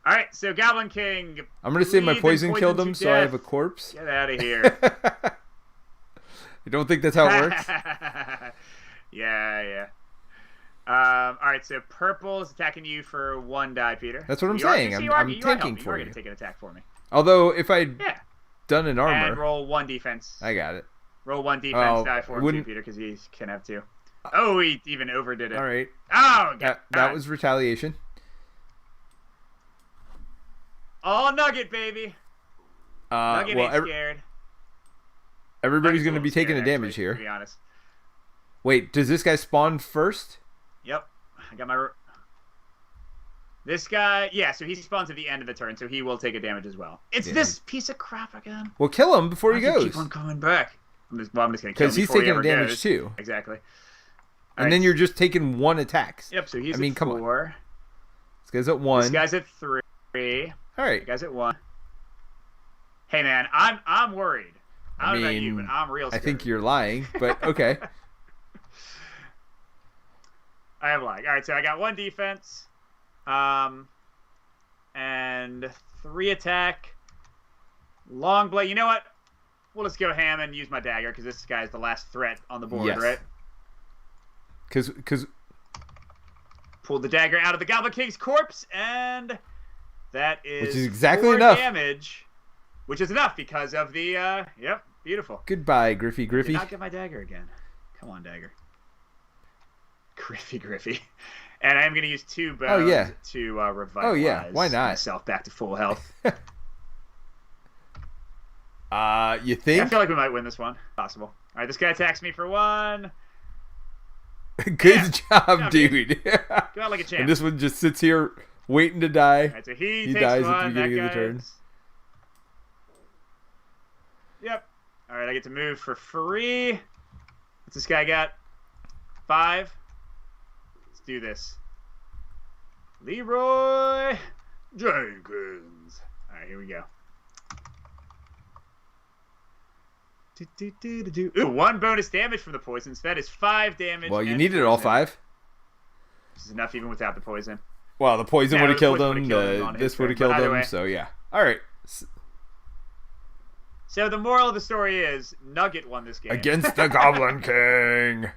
All right, so Goblin King. I'm gonna say my bleeds and poison killed poisons him, to so I have a death. corpse. Get out of here. You don't think that's how it works? Yeah. All right, so purple is attacking you for 1 die, Peter. That's what I'm You are- saying. you I'm are tanking helping. for You are you. going to take an attack for me. Although if I'd Yeah. done an And armor, roll 1 defense. I got it. Roll 1 defense Oh, die for him too, wouldn't- Peter, because he can have 2. Oh, he even overdid it. All right, Oh, that was retaliation. all nugget, baby. Nugget Well, ain't scared. everybody's Nugget's going to be little taking a scared, damage actually, here. To be honest. Wait, does this guy spawn first? Yep. I got my. This guy, yeah. So he spawns at the end of the turn, so he will take a damage as well. It's Yeah. this piece of crap again. Well, kill him before he Why does goes. Keep on coming back. I'm just gonna kill him Because he's before he taking ever damage goes. too. Exactly. And then you're just taking 1 attacks. Yep. So he's I mean, at come on. 4. This guy's at 1. This guy's at 3. All right. This guy's at 1. Hey man, I'm worried. I don't know about you, mean, but I'm real I scared. think you're lying, but okay. I am lying. All right, so I got 1 defense, and 3 attack. Long blade. You know what? We'll just go ham and use my dagger because this guy's the last threat on the board, Yes. right? Because Pulled the dagger out of the Goblin King's corpse, and that is, Which is exactly 4 enough. damage, which is enough because of the. Yep, beautiful. goodbye, Griffy Did Griffy. not get my dagger again. Come on, dagger. Griffy. And I'm going to use 2 bones yeah. to revitalize Why not? myself back to full health. You I think? feel like we might win this one. Possible. All right, this guy attacks me for 1. Good job, dude. dude. Go out like a champ. And this one just sits here waiting to die. All right, so he takes dies 1. at the beginning that of the turn. guy's... Yep. All right, I get to move for free. What's this guy got? 5. Let's do this. Leroy Jenkins. All right, here we go. Ooh, 1 bonus damage from the poison. So that is 5 damage. Well, you and needed all poison. 5. This is enough even without the poison. Well, the poison would have killed him. on This his would have turn, but killed either him. way. So yeah. All right. So the moral of the story is Nugget won this game. Against the Goblin King.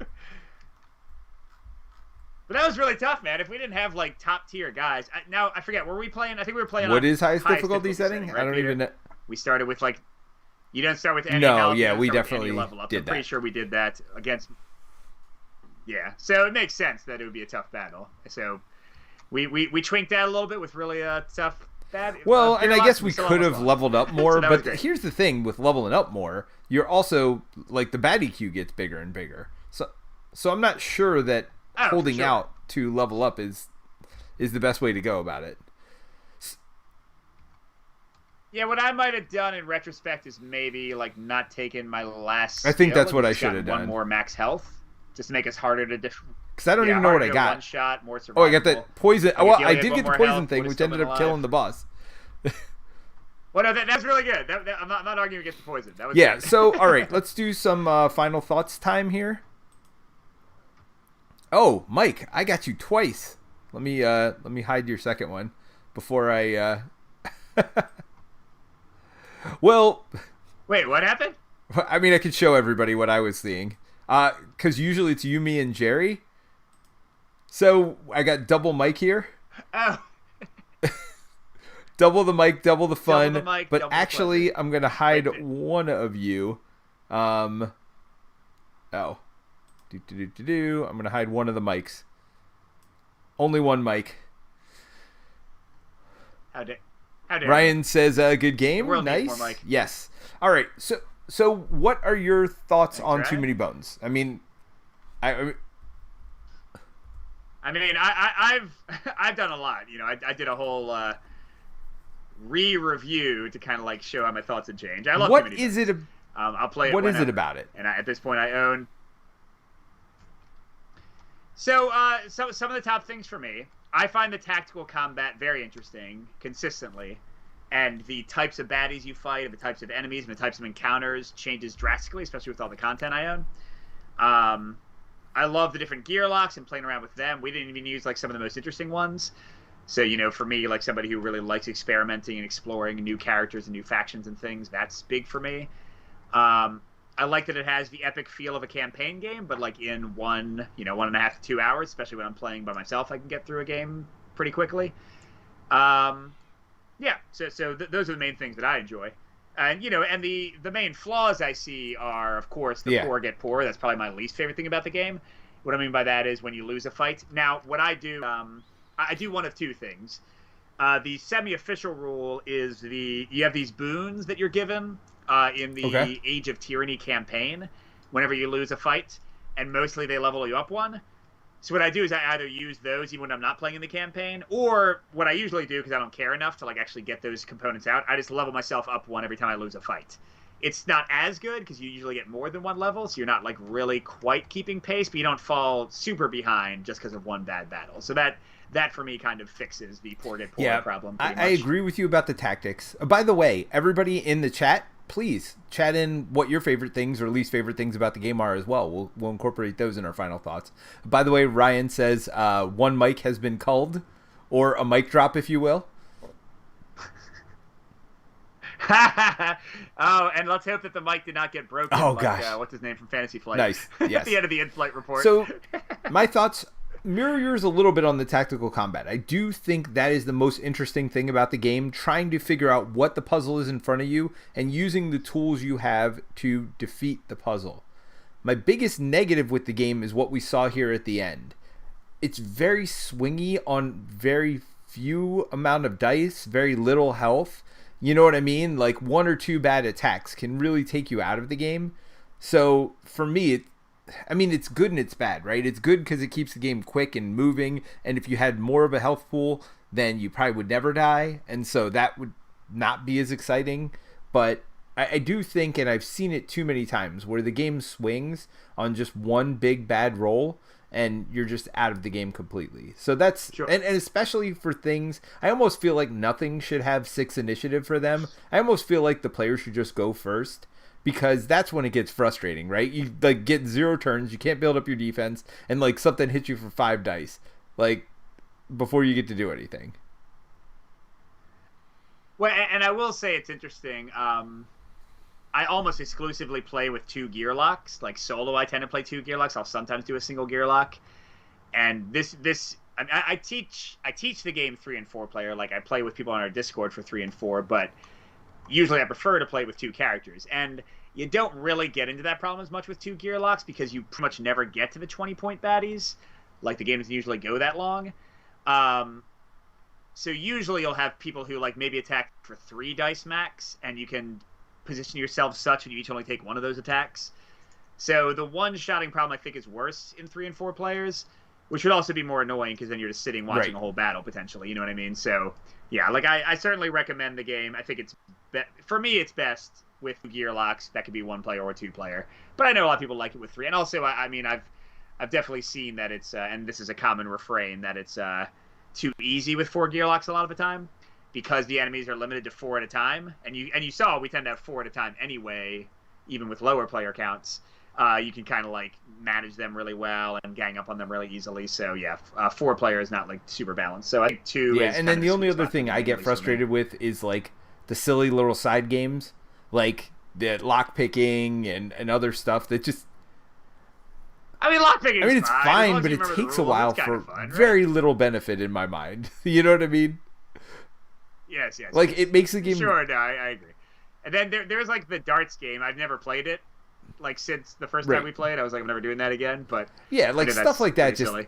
But that was really tough, man. If we didn't have like top tier guys, now I forget. Were we playing? I think we were playing. What on is highest difficulty setting? right, I don't Peter? even know. We started with like. You don't start with any No, health, yeah, you don't we start with definitely any level up. did I'm pretty that. sure we did that against. Yeah, so it makes sense that it would be a tough battle. So we twinked out a little bit with really tough. Well, and I guess we still could almost have won. leveled up more, So that was but great. here's the thing with leveling up more, you're also like the baddie queue gets bigger and bigger. So I'm not sure that Oh, for holding sure. out to level up is the best way to go about it. Yeah, what I might have done in retrospect is maybe like not taking my last. I think skill that's what and I just should have gotten done. One more max health, just to make us harder to. Because I don't even know what I One got. shot, more Oh, I got survivable. that poison. Like, Well, if you I only did had get the one more poison health, thing, would've which still ended been up killing alive. the boss. Well, no, that's really good. I'm not arguing against the poison. That was Yeah, good. so, all right, let's do some final thoughts time here. Oh, Mike, I got you twice. Let me hide your second one before I... Well... Wait, what happened? I mean, I could show everybody what I was seeing. Because usually it's you, me, and Jerry. So, I got double Mike here. Oh, Double the mic, double the fun. Double the mic, but double the actually, fun. I'm going to hide Wait. one of you. Oh. I'm going to hide one of the mics. Only one mic. how dare Ryan says, good game. The world needs Nice. more Mike. Yes. All right. So what are your thoughts Thanks, on Ryan. Too Many Bones? I mean, I mean, I've done a lot. You know, I did a whole re-review to kind of like show how my thoughts had changed. I love what Too Many is Bones. it? I'll play it. What is it whenever. about it? And at this point, I own. So, some of the top things for me, I find the tactical combat very interesting consistently, and the types of baddies you fight, and the types of enemies, and the types of encounters changes drastically, especially with all the content I own. I love the different gear locks and playing around with them. We didn't even use like some of the most interesting ones. So, you know, for me, like somebody who really likes experimenting and exploring new characters and new factions and things, that's big for me. I like that it has the epic feel of a campaign game, but like in 1.5 to 2 hours, especially when I'm playing by myself, I can get through a game pretty quickly. Yeah, so those are the main things that I enjoy. And, you know, and the main flaws I see are, of course, the poor get poorer. That's probably my least favorite thing about the game. What I mean by that is when you lose a fight. Now, what I do, I do one of two things. The semi-official rule is you have these boons that you're given in the Age of Tyranny campaign whenever you lose a fight, and mostly they level you up one. So what I do is I either use those even when I'm not playing in the campaign, or what I usually do, because I don't care enough to like actually get those components out, I just level myself up one every time I lose a fight. It's not as good because you usually get more than one level, so you're not like really quite keeping pace, but you don't fall super behind just because of one bad battle. So that for me kind of fixes the poor get poorer problem. I pretty much. agree with you about the tactics. By the way, everybody in the chat, please chat in what your favorite things or least favorite things about the game are as well. We'll incorporate those in our final thoughts. By the way, Ryan says one mic has been culled, or a mic drop, if you will. Oh, and let's hope that the mic did not get broken. Oh, like, gosh. What's his name from Fantasy Flight? Nice, At yes. the end of the in-flight report. So, my thoughts mirror yours a little bit on the tactical combat. I do think that is the most interesting thing about the game, trying to figure out what the puzzle is in front of you and using the tools you have to defeat the puzzle. My biggest negative with the game is what we saw here at the end. It's very swingy on very few amount of dice, very little health. You know what I mean? Like one or two bad attacks can really take you out of the game. So for me, it's good and it's bad, right? It's good because it keeps the game quick and moving. And if you had more of a health pool, then you probably would never die. And so that would not be as exciting. But I do think, and I've seen it too many times, where the game swings on just one big bad roll and you're just out of the game completely. So that's, sure. and especially for things, I almost feel like nothing should have 6 initiative for them. I almost feel like the player should just go first, because that's when it gets frustrating, right? You like get 0 turns, you can't build up your defense, and like something hits you for 5 dice, like before you get to do anything. Well, and I will say it's interesting. I almost exclusively play with 2 gear locks. Like solo, I tend to play 2 gear locks. I'll sometimes do a single gear lock. And I teach the game 3 and 4 player. Like I play with people on our Discord for 3 and 4, but usually I prefer to play with 2 characters. And you don't really get into that problem as much with 2 gear locks because you pretty much never get to the 20-point baddies. Like the game doesn't usually go that long. So usually you'll have people who like maybe attack for 3 dice max, and you can position yourself such that you each only take 1 of those attacks. So the one-shotting problem I think is worse in 3 and 4 players, which would also be more annoying because then you're just sitting watching a whole battle potentially. You know what I mean? So yeah, like I certainly recommend the game. I think it's for me it's best with gear locks. That could be 1 player or 2 player, but I know a lot of people like it with 3. And also I mean I've definitely seen that it's and this is a common refrain, that it's too easy with 4 gear locks a lot of the time, because the enemies are limited to 4 at a time, and you saw we tend to have 4 at a time anyway, even with lower player counts. You can kind of like manage them really well and gang up on them really easily. So yeah, 4 player is not like super balanced. So I think 2. Yeah, and then the only other thing I get frustrated with is like the silly little side games, like the lock picking and other stuff that just. I mean, lockpicking. I mean, it's fine, but it takes a while for very little benefit in my mind. You know what I mean? Yes. Like it makes the game. Sure, no, I agree. And then there's like the darts game. I've never played it. Like since the first time we played, I was like, I'm never doing that again. But yeah, like stuff like that. Just silly.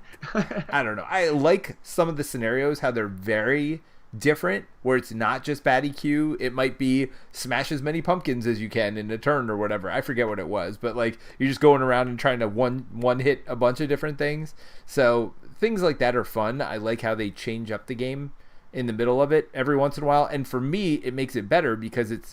I don't know. I like some of the scenarios how they're very different, where it's not just bad EQ. It might be smash as many pumpkins as you can in a turn or whatever. I forget what it was, but like you're just going around and trying to one hit a bunch of different things. So things like that are fun. I like how they change up the game in the middle of it every once in a while, and for me it makes it better because it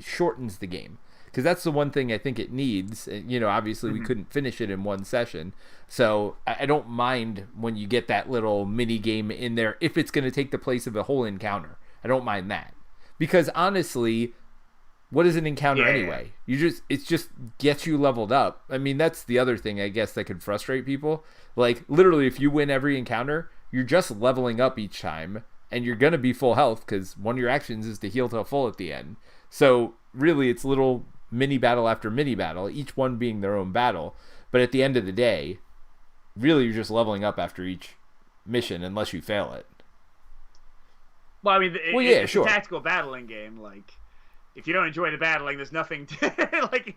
shortens the game, because that's the one thing I think it needs. You know, obviously we couldn't finish it in one session, so I don't mind when you get that little mini game in there if it's going to take the place of a whole encounter. I don't mind that, because honestly, what is an encounter anyway? It's just gets you leveled up. I mean, that's the other thing I guess that could frustrate people. Like literally, if you win every encounter, you're just leveling up each time, and you're going to be full health because one of your actions is to heal to full at the end. So really, it's little mini battle after mini battle, each one being their own battle. But at the end of the day, really you're just leveling up after each mission unless you fail it. Well, I mean, it's a tactical battling game. Like, if you don't enjoy the battling, there's nothing to, like,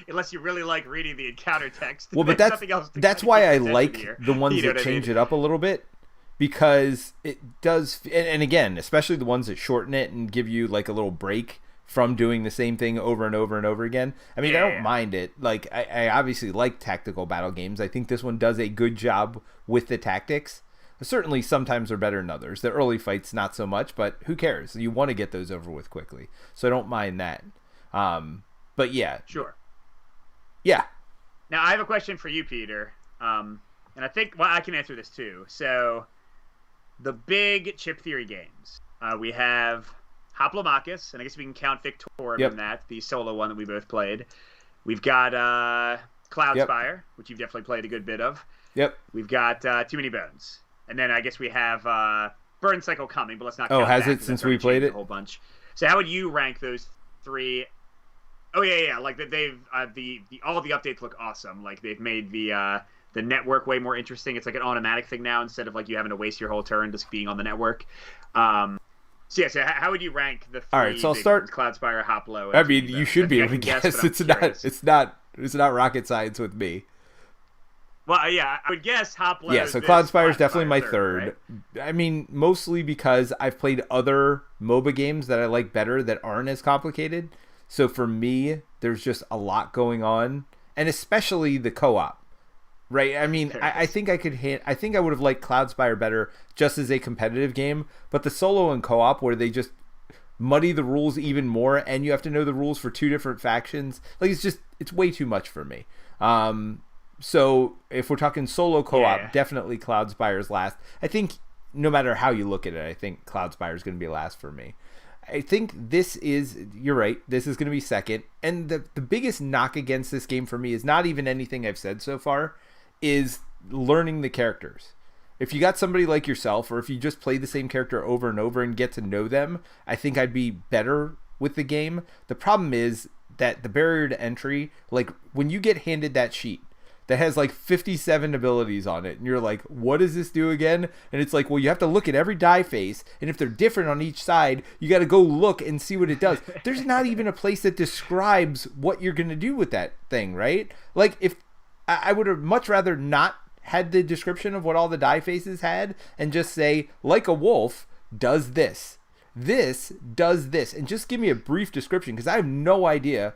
unless you really like reading the encounter text. Well, but that's why I like the ones that change it up a little bit, because it does, and again, especially the ones that shorten it and give you like a little break from doing the same thing over and over and over again. I mean, I don't mind it. Like, I obviously like tactical battle games. I think this one does a good job with the tactics. Certainly, sometimes they're better than others. The early fights, not so much, but who cares? You want to get those over with quickly. So I don't mind that. But yeah. Sure. Yeah. Now, I have a question for you, Peter. And I think, well, I can answer this too. So, the big chip theory games. We have Hoplomachus, and I guess we can count Victoria in that, the solo one that we both played. We've got Cloudspire, which you've definitely played a good bit of. Yep. We've got Too Many Bones. And then I guess we have Burn Cycle coming, but let's not count has that, it since we played it? A whole bunch. So how would you rank those 3? Oh, yeah. Like, they've all of the updates look awesome. Like, they've made the network way more interesting. It's like an automatic thing now instead of like you having to waste your whole turn just being on the network. So how would you rank the 3? All right, so I'll start Cloudspire, Hoplo. I mean, you should be able to guess. It's not rocket science with me. Well, yeah, I would guess Hoplo. Yeah, so Cloudspire is definitely my third. Right? I mean, mostly because I've played other MOBA games that I like better that aren't as complicated. So for me, there's just a lot going on, and especially the co-op. Right? I mean, I think I could hit. I think I would have liked Cloudspire better just as a competitive game, but the solo and co-op where they just muddy the rules even more, and you have to know the rules for two different factions. Like it's way too much for me. So if we're talking solo co-op, definitely Cloudspire's last. I think no matter how you look at it, I think Cloudspire is going to be last for me. I think you're right, this is going to be second. And the biggest knock against this game for me is not even anything I've said so far, is learning the characters. If you got somebody like yourself, or if you just play the same character over and over and get to know them, I think I'd be better with the game. The problem is that the barrier to entry, like when you get handed that sheet that has like 57 abilities on it, and you're like, what does this do again? And it's like, well, you have to look at every die face, and if they're different on each side, you got to go look and see what it does. There's not even a place that describes what you're going to do with that thing, right? Like, if I would have much rather not had the description of what all the die faces had, and just say, like a wolf does this does this, and just give me a brief description, because I have no idea,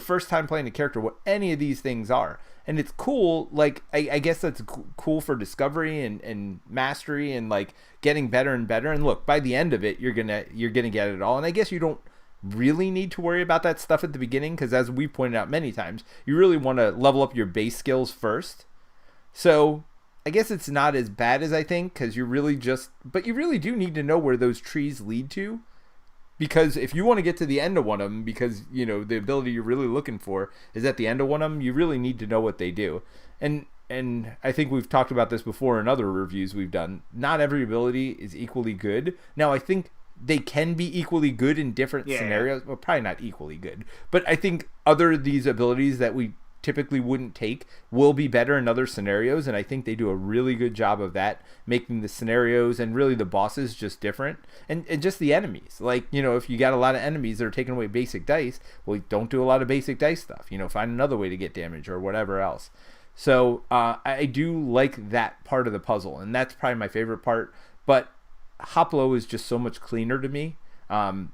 first time playing a character, what any of these things are. And it's cool, like I guess that's cool for discovery and mastery and like getting better and better. And look, by the end of it, you're gonna get it all. And I guess you don't really need to worry about that stuff at the beginning, because as we pointed out many times, you really want to level up your base skills first. So I guess it's not as bad as I think, because you really do need to know where those trees lead to. Because if you want to get to the end of one of them, because, the ability you're really looking for is at the end of one of them, you really need to know what they do. And I think we've talked about this before in other reviews we've done. Not every ability is equally good. Now, I think they can be equally good in different scenarios. Well, probably not equally good. But I think these abilities that we typically wouldn't take will be better in other scenarios, and I think they do a really good job of that, making the scenarios and really the bosses just different, and just the enemies. Like, if you got a lot of enemies that are taking away basic dice, well, don't do a lot of basic dice stuff. Find another way to get damage or whatever else. So I do like that part of the puzzle, and that's probably my favorite part. But Hoplo is just so much cleaner to me.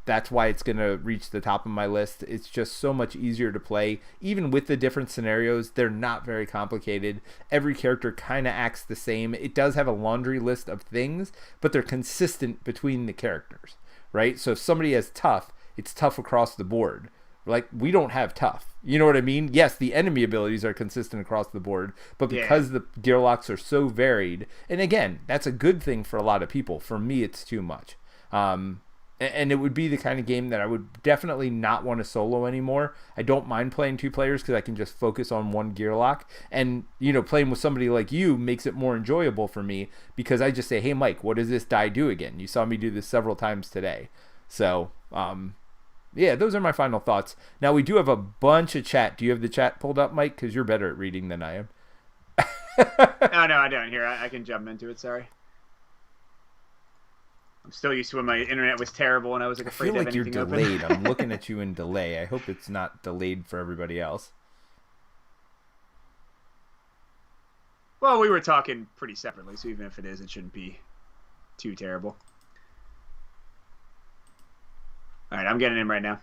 That's why it's going to reach the top of my list. It's just so much easier to play. Even with the different scenarios, they're not very complicated. Every character kind of acts the same. It does have a laundry list of things, but they're consistent between the characters, right? So if somebody has tough, it's tough across the board. Like, we don't have tough. You know what I mean? Yes, the enemy abilities are consistent across the board, but because the gear locks are so varied, and again, that's a good thing for a lot of people. For me, it's too much. And it would be the kind of game that I would definitely not want to solo anymore. I don't mind playing two players because I can just focus on one gear lock. And, playing with somebody like you makes it more enjoyable for me, because I just say, hey, Mike, what does this die do again? You saw me do this several times today. So, those are my final thoughts. Now, we do have a bunch of chat. Do you have the chat pulled up, Mike? Because you're better at reading than I am. No, I don't. Here, I can jump into it. Sorry. I'm still used to when my internet was terrible and I was afraid to have anything open. I feel like you're delayed. I'm looking at you in delay. I hope it's not delayed for everybody else. Well, we were talking pretty separately, so even if it is, it shouldn't be too terrible. All right, I'm getting in right now.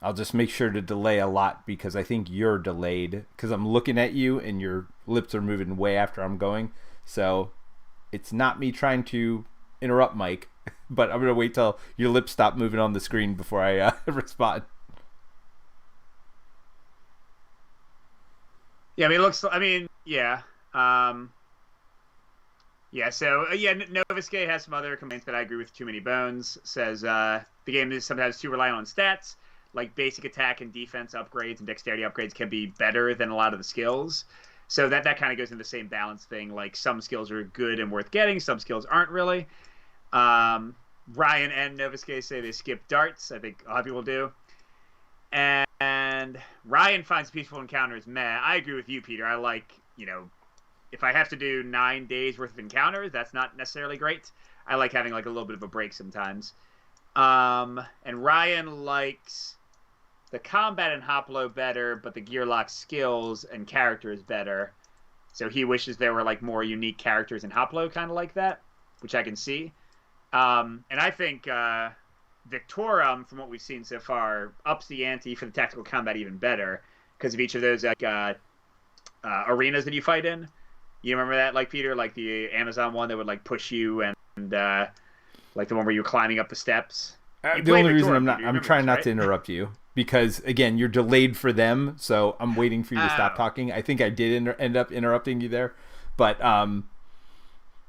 I'll just make sure to delay a lot, because I think you're delayed, because I'm looking at you and your lips are moving way after I'm going. So it's not me trying to interrupt Mike, but I'm going to wait till your lips stop moving on the screen before I respond. Yeah, So Noviske has some other complaints, but I agree with Too Many Bones. Says the game is sometimes too reliant on stats, like basic attack and defense upgrades and dexterity upgrades can be better than a lot of the skills. So that kind of goes in the same balance thing. Like, some skills are good and worth getting, some skills aren't really. Ryan and Noviske say they skip darts. I think a lot of people do. And Ryan finds peaceful encounters meh. I agree with you, Peter. I like, if I have to do 9 days worth of encounters, that's not necessarily great. I like having like a little bit of a break sometimes. And Ryan likes the combat in Hoplo better, but the Gearlock skills and characters better. So he wishes there were like more unique characters in Hoplo, kind of like that, which I can see. And I think Victorum, from what we've seen so far, ups the ante for the tactical combat even better because of each of those arenas that you fight in. You remember that, like, Peter, like the Amazon one that would like push you, and like the one where you were climbing up the steps. The only reason Victorum, I'm trying this, not right? to interrupt you because again you're delayed for them, so I'm waiting for you to stop talking. I think I did end up interrupting you there, but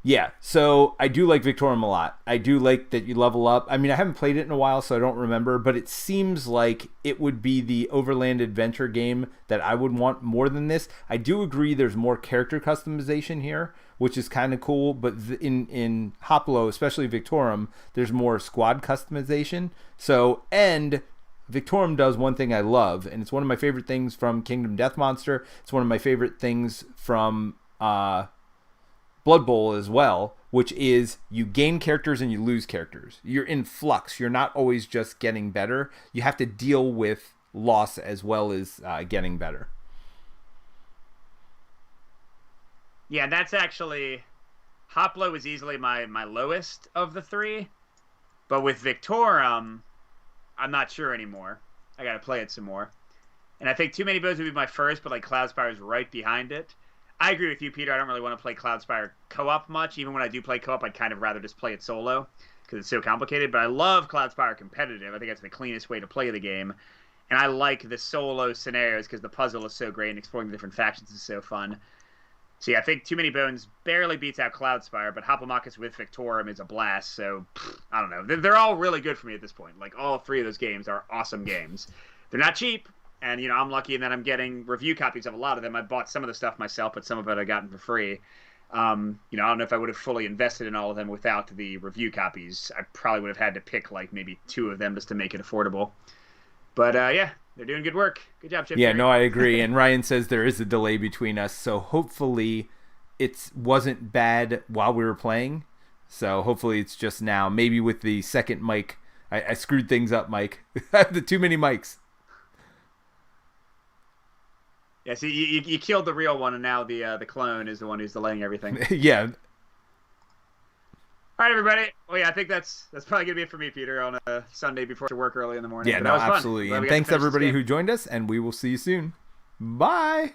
yeah. So I do like Victorum a lot. I do like that you level up. I mean, I haven't played it in a while, so I don't remember, but it seems like it would be the overland adventure game that I would want more than this. I do agree there's more character customization here, which is kind of cool, but in Hoplo, especially Victorum, there's more squad customization. So, and Victorum does one thing I love, and it's one of my favorite things from Kingdom Death Monster. It's one of my favorite things from Blood Bowl as well, which is you gain characters and you lose characters. You're in flux. You're not always just getting better. You have to deal with loss as well as getting better. Yeah, that's actually... Hoplo was easily my lowest of the three. But with Victorum, I'm not sure anymore. I gotta play it some more. And I think Too Many Bows would be my first, but like Cloudspire is right behind it. I agree with you, Peter. I don't really want to play Cloudspire co-op much. Even when I do play co-op, I'd kind of rather just play it solo because it's so complicated. But I love Cloudspire competitive. I think that's the cleanest way to play the game. And I like the solo scenarios because the puzzle is so great and exploring the different factions is so fun. So yeah, I think Too Many Bones barely beats out Cloudspire, but Hoplomachus with Victorum is a blast. So I don't know. They're all really good for me at this point. Like all three of those games are awesome games. They're not cheap. And, you know, I'm lucky in that I'm getting review copies of a lot of them. I bought some of the stuff myself, but some of it I gotten for free. You know, I don't know if I would have fully invested in all of them without the review copies. I probably would have had to pick, like, maybe 2 of them just to make it affordable. But, yeah, they're doing good work. Good job, Chip. Yeah, no, I agree. And Ryan says there is a delay between us, so hopefully it wasn't bad while we were playing. So hopefully it's just now. Maybe with the second mic. I screwed things up, Mike. I have the too many mics. Yeah, see, you killed the real one, and now the clone is the one who's delaying everything. Yeah. All right, everybody. Well, yeah, I think that's probably gonna be it for me, Peter, on a Sunday before work early in the morning. Yeah, but no, that was absolutely. fun. And thanks everybody who joined us, and we will see you soon. Bye.